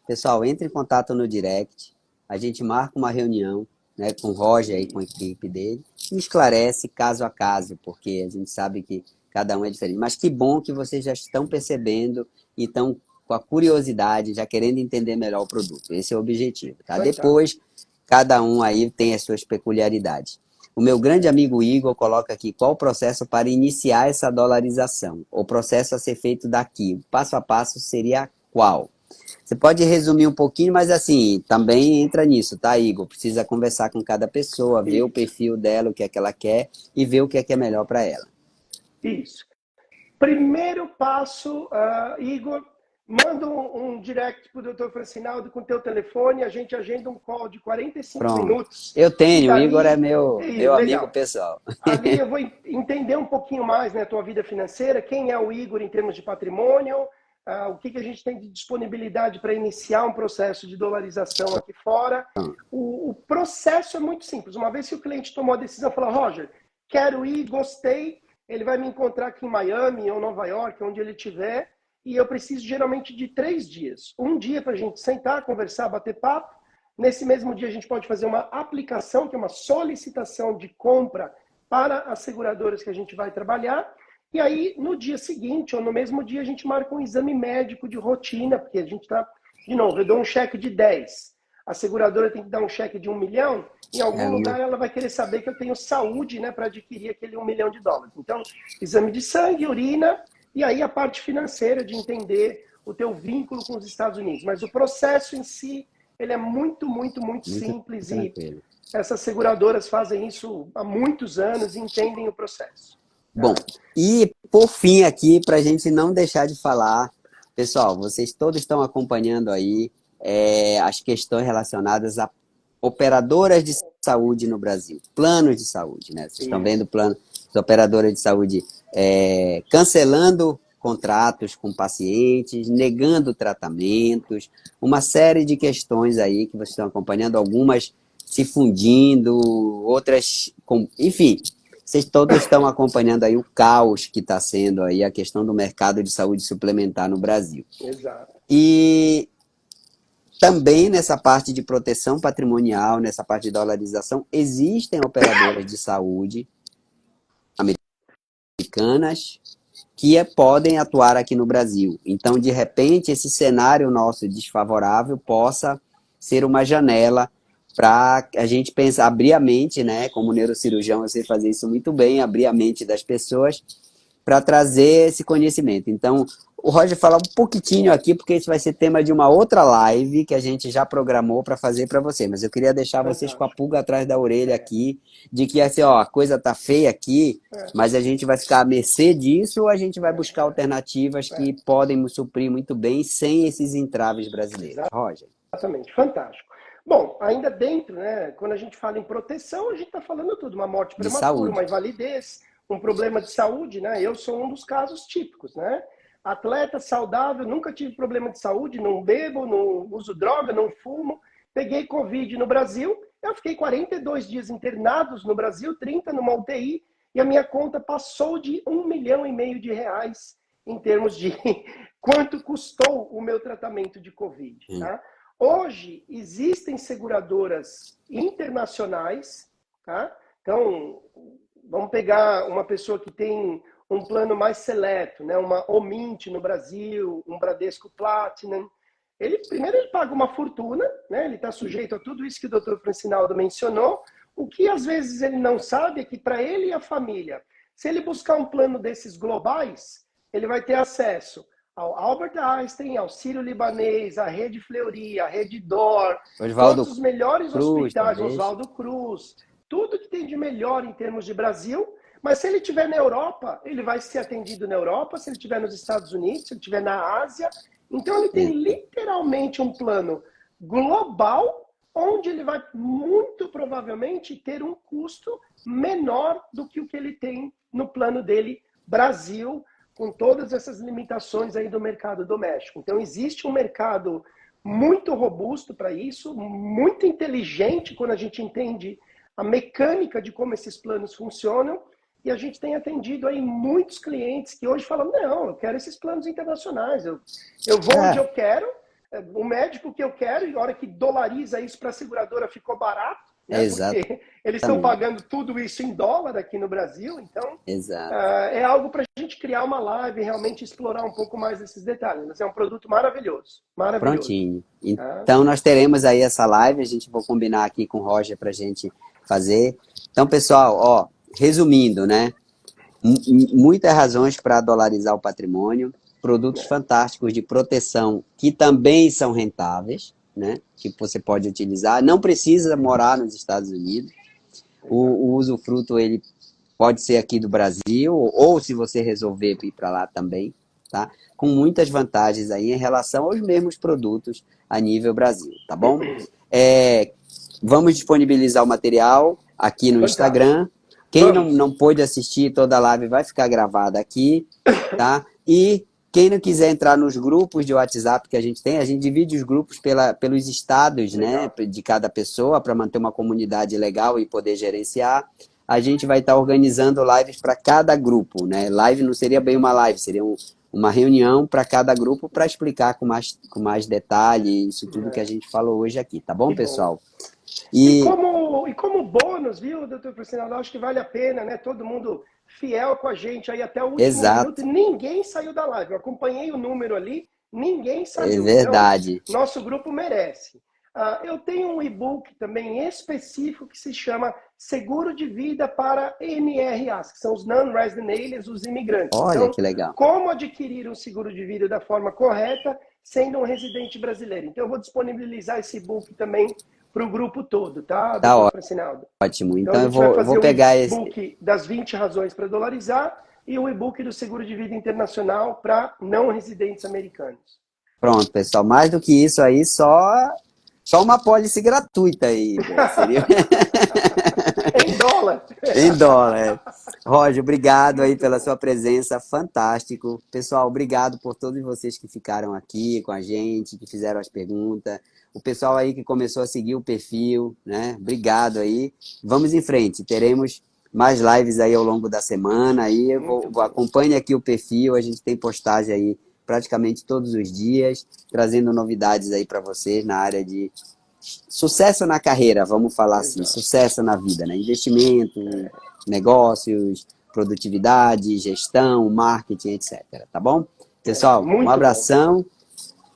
pessoal, entre em contato no direct, a gente marca uma reunião, né, com o Roger e com a equipe dele, e esclarece caso a caso, porque a gente sabe que cada um é diferente. Mas que bom que vocês já estão percebendo e estão com a curiosidade, já querendo entender melhor o produto. Esse é o objetivo, tá? Fantástico. Depois, cada um aí tem as suas peculiaridades. O meu grande amigo Igor coloca aqui qual o processo para iniciar essa dolarização. O processo a ser feito daqui. O passo a passo seria qual? Você pode resumir um pouquinho, mas assim, também entra nisso, tá, Igor? Precisa conversar com cada pessoa, ver o Isso. perfil dela, o que é que ela quer e ver o que é melhor para ela. Isso. Primeiro passo, Igor, manda um direct para o Dr. Francinaldo com o teu telefone, a gente agenda um call de 45 Pronto. minutos Eu e tenho, o Igor é dali, meu amigo legal. pessoal. Ali eu vou entender um pouquinho mais, né, a tua vida financeira, quem é o Igor em termos de patrimônio, o que a gente tem de disponibilidade para iniciar um processo de dolarização aqui fora. O processo é muito simples. Uma vez que o cliente tomou a decisão, falou, Roger, quero ir, gostei, ele vai me encontrar aqui em Miami ou Nova York, onde ele estiver, e eu preciso geralmente de 3 dias. Um dia para a gente sentar, conversar, bater papo. Nesse mesmo dia a gente pode fazer uma aplicação, que é uma solicitação de compra para as seguradoras que a gente vai trabalhar. E aí, no dia seguinte, ou no mesmo dia, a gente marca um exame médico de rotina, porque a gente está, de novo, eu dou um cheque de 10. A seguradora tem que dar um cheque de 1 milhão. Em algum lugar, ela vai querer saber que eu tenho saúde, né, para adquirir aquele $1 milhão. Então, exame de sangue, urina, e aí a parte financeira de entender o teu vínculo com os Estados Unidos. Mas o processo em si, ele é muito, muito, muito simples tranquilo. e essas seguradoras fazem isso há muitos anos e entendem o processo. Bom, Tá? e por fim aqui, para a gente não deixar de falar, pessoal, vocês todos estão acompanhando aí as questões relacionadas a operadoras de saúde no Brasil, planos de saúde, né? Vocês estão vendo plano de operadoras de saúde cancelando contratos com pacientes, negando tratamentos, uma série de questões aí que vocês estão acompanhando, algumas se fundindo, outras, enfim, vocês todos estão acompanhando aí o caos que está sendo aí a questão do mercado de saúde suplementar no Brasil. Exato. E também nessa parte de proteção patrimonial, nessa parte de dolarização, existem operadoras de saúde americanas que podem atuar aqui no Brasil. Então, de repente, esse cenário nosso desfavorável possa ser uma janela para a gente pensar, abrir a mente, né? Como neurocirurgião, eu sei fazer isso muito bem, abrir a mente das pessoas para trazer esse conhecimento. Então, o Roger fala um pouquinho aqui, porque isso vai ser tema de uma outra live que a gente já programou para fazer para você. Mas eu queria deixar vocês com a pulga atrás da orelha aqui, de que assim, ó, a coisa tá feia aqui, mas a gente vai ficar à mercê disso ou a gente vai buscar alternativas que podem nos suprir muito bem sem esses entraves brasileiros. Roger. Exatamente, fantástico. Bom, ainda dentro, né, quando a gente fala em proteção, a gente está falando tudo, uma morte prematura, uma invalidez, um problema de saúde, né? Eu sou um dos casos típicos, né? Atleta saudável, nunca tive problema de saúde, não bebo, não uso droga, não fumo. Peguei Covid no Brasil, eu fiquei 42 dias internados no Brasil, 30 numa UTI, e a minha conta passou de R$1,5 milhão em termos de quanto custou o meu tratamento de Covid. Tá? Hoje, existem seguradoras internacionais, tá? Então, vamos pegar uma pessoa que tem um plano mais seleto, né? Uma Omint no Brasil, um Bradesco Platinum. Primeiro ele paga uma fortuna, né? Ele está sujeito a tudo isso que o Dr. Francinaldo mencionou. O que às vezes ele não sabe é que para ele e a família, se ele buscar um plano desses globais, ele vai ter acesso ao Albert Einstein, ao Sírio-Libanês, à Rede Fleury, à Rede Dor, todos os melhores hospitais, Oswaldo Cruz, tudo que tem de melhor em termos de Brasil. Mas se ele estiver na Europa, ele vai ser atendido na Europa, se ele estiver nos Estados Unidos, se ele estiver na Ásia. Então ele tem literalmente um plano global, onde ele vai muito provavelmente ter um custo menor do que o que ele tem no plano dele Brasil, com todas essas limitações aí do mercado doméstico. Então existe um mercado muito robusto para isso, muito inteligente quando a gente entende a mecânica de como esses planos funcionam. E a gente tem atendido aí muitos clientes que hoje falam, não, eu quero esses planos internacionais, eu vou onde eu quero, o médico que eu quero, e na hora que dolariza isso para a seguradora ficou barato, né? Porque eles estão pagando tudo isso em dólar aqui no Brasil, então é algo para a gente criar uma live e realmente explorar um pouco mais esses detalhes. Mas é um produto maravilhoso, maravilhoso. Prontinho. Então nós teremos aí essa live, a gente vai combinar aqui com o Roger para a gente fazer. Então, pessoal, ó, resumindo, né? Muitas razões para dolarizar o patrimônio, produtos fantásticos de proteção que também são rentáveis, né? Que você pode utilizar. Não precisa morar nos Estados Unidos. O usufruto ele pode ser aqui do Brasil ou se você resolver ir para lá também, tá? Com muitas vantagens aí em relação aos mesmos produtos a nível Brasil, tá bom? Vamos disponibilizar o material aqui no Instagram. Quem não pôde assistir toda a live vai ficar gravada aqui, tá? E quem não quiser entrar nos grupos de WhatsApp que a gente tem, a gente divide os grupos pelos estados, né, de cada pessoa, para manter uma comunidade legal e poder gerenciar. A gente vai estar organizando lives para cada grupo, né? Live não seria bem uma live, seria uma reunião para cada grupo para explicar com mais detalhe isso tudo que a gente falou hoje aqui, tá bom, pessoal? E como bônus, viu, doutor Francinaldo, acho que vale a pena, né? Todo mundo fiel com a gente aí até o último minuto. Ninguém saiu da live. Eu acompanhei o número ali, ninguém saiu. É verdade. Então, nosso grupo merece. Eu tenho um e-book também específico que se chama Seguro de Vida para NRAs, que são os Non-Resident Aliens, os imigrantes. Olha, então, que legal. Como adquirir um seguro de vida da forma correta, sendo um residente brasileiro. Então, eu vou disponibilizar esse e-book também para o grupo todo, tá? Tá ótimo. Então eu vou pegar esse e-book das 20 razões para dolarizar e o e-book do seguro de vida internacional para não residentes americanos. Pronto, pessoal. Mais do que isso aí, só uma apólice gratuita aí. Seria... Em dólar. Em dólar. Roger, obrigado aí pela sua presença, fantástico. Pessoal, obrigado por todos vocês que ficaram aqui com a gente, que fizeram as perguntas. O pessoal aí que começou a seguir o perfil, né? Obrigado aí. Vamos em frente, teremos mais lives aí ao longo da semana. Aí acompanhe aqui o perfil, a gente tem postagem aí praticamente todos os dias, trazendo novidades aí para vocês na área de sucesso na carreira, vamos falar assim, Exato. sucesso na vida, né? Investimento, negócios, produtividade, gestão, marketing, etc. Tá bom? Pessoal, um Muito bom. abração e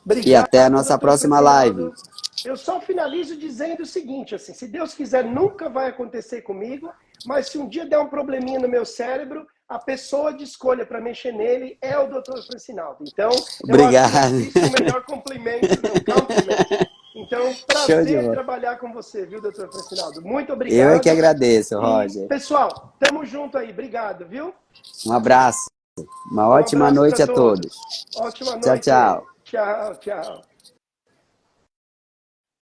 Obrigado, até a nossa doutor próxima live. Francildo. Eu só finalizo dizendo o seguinte, assim, se Deus quiser, nunca vai acontecer comigo, mas se um dia der um probleminha no meu cérebro, a pessoa de escolha para mexer nele é o doutor Francinaldo. Então, eu acho que não Obrigado. existe um melhor complemento, não, compliment. Então, Show de prazer bola. trabalhar com você, viu, doutor Francinaldo? Muito Eu é que obrigado. agradeço, E, Roger. pessoal, tamo junto aí. Obrigado, viu? Um abraço. Uma Um ótima abraço para noite a todos. todos. Ótima Tchau, noite aí. tchau. Tchau, tchau.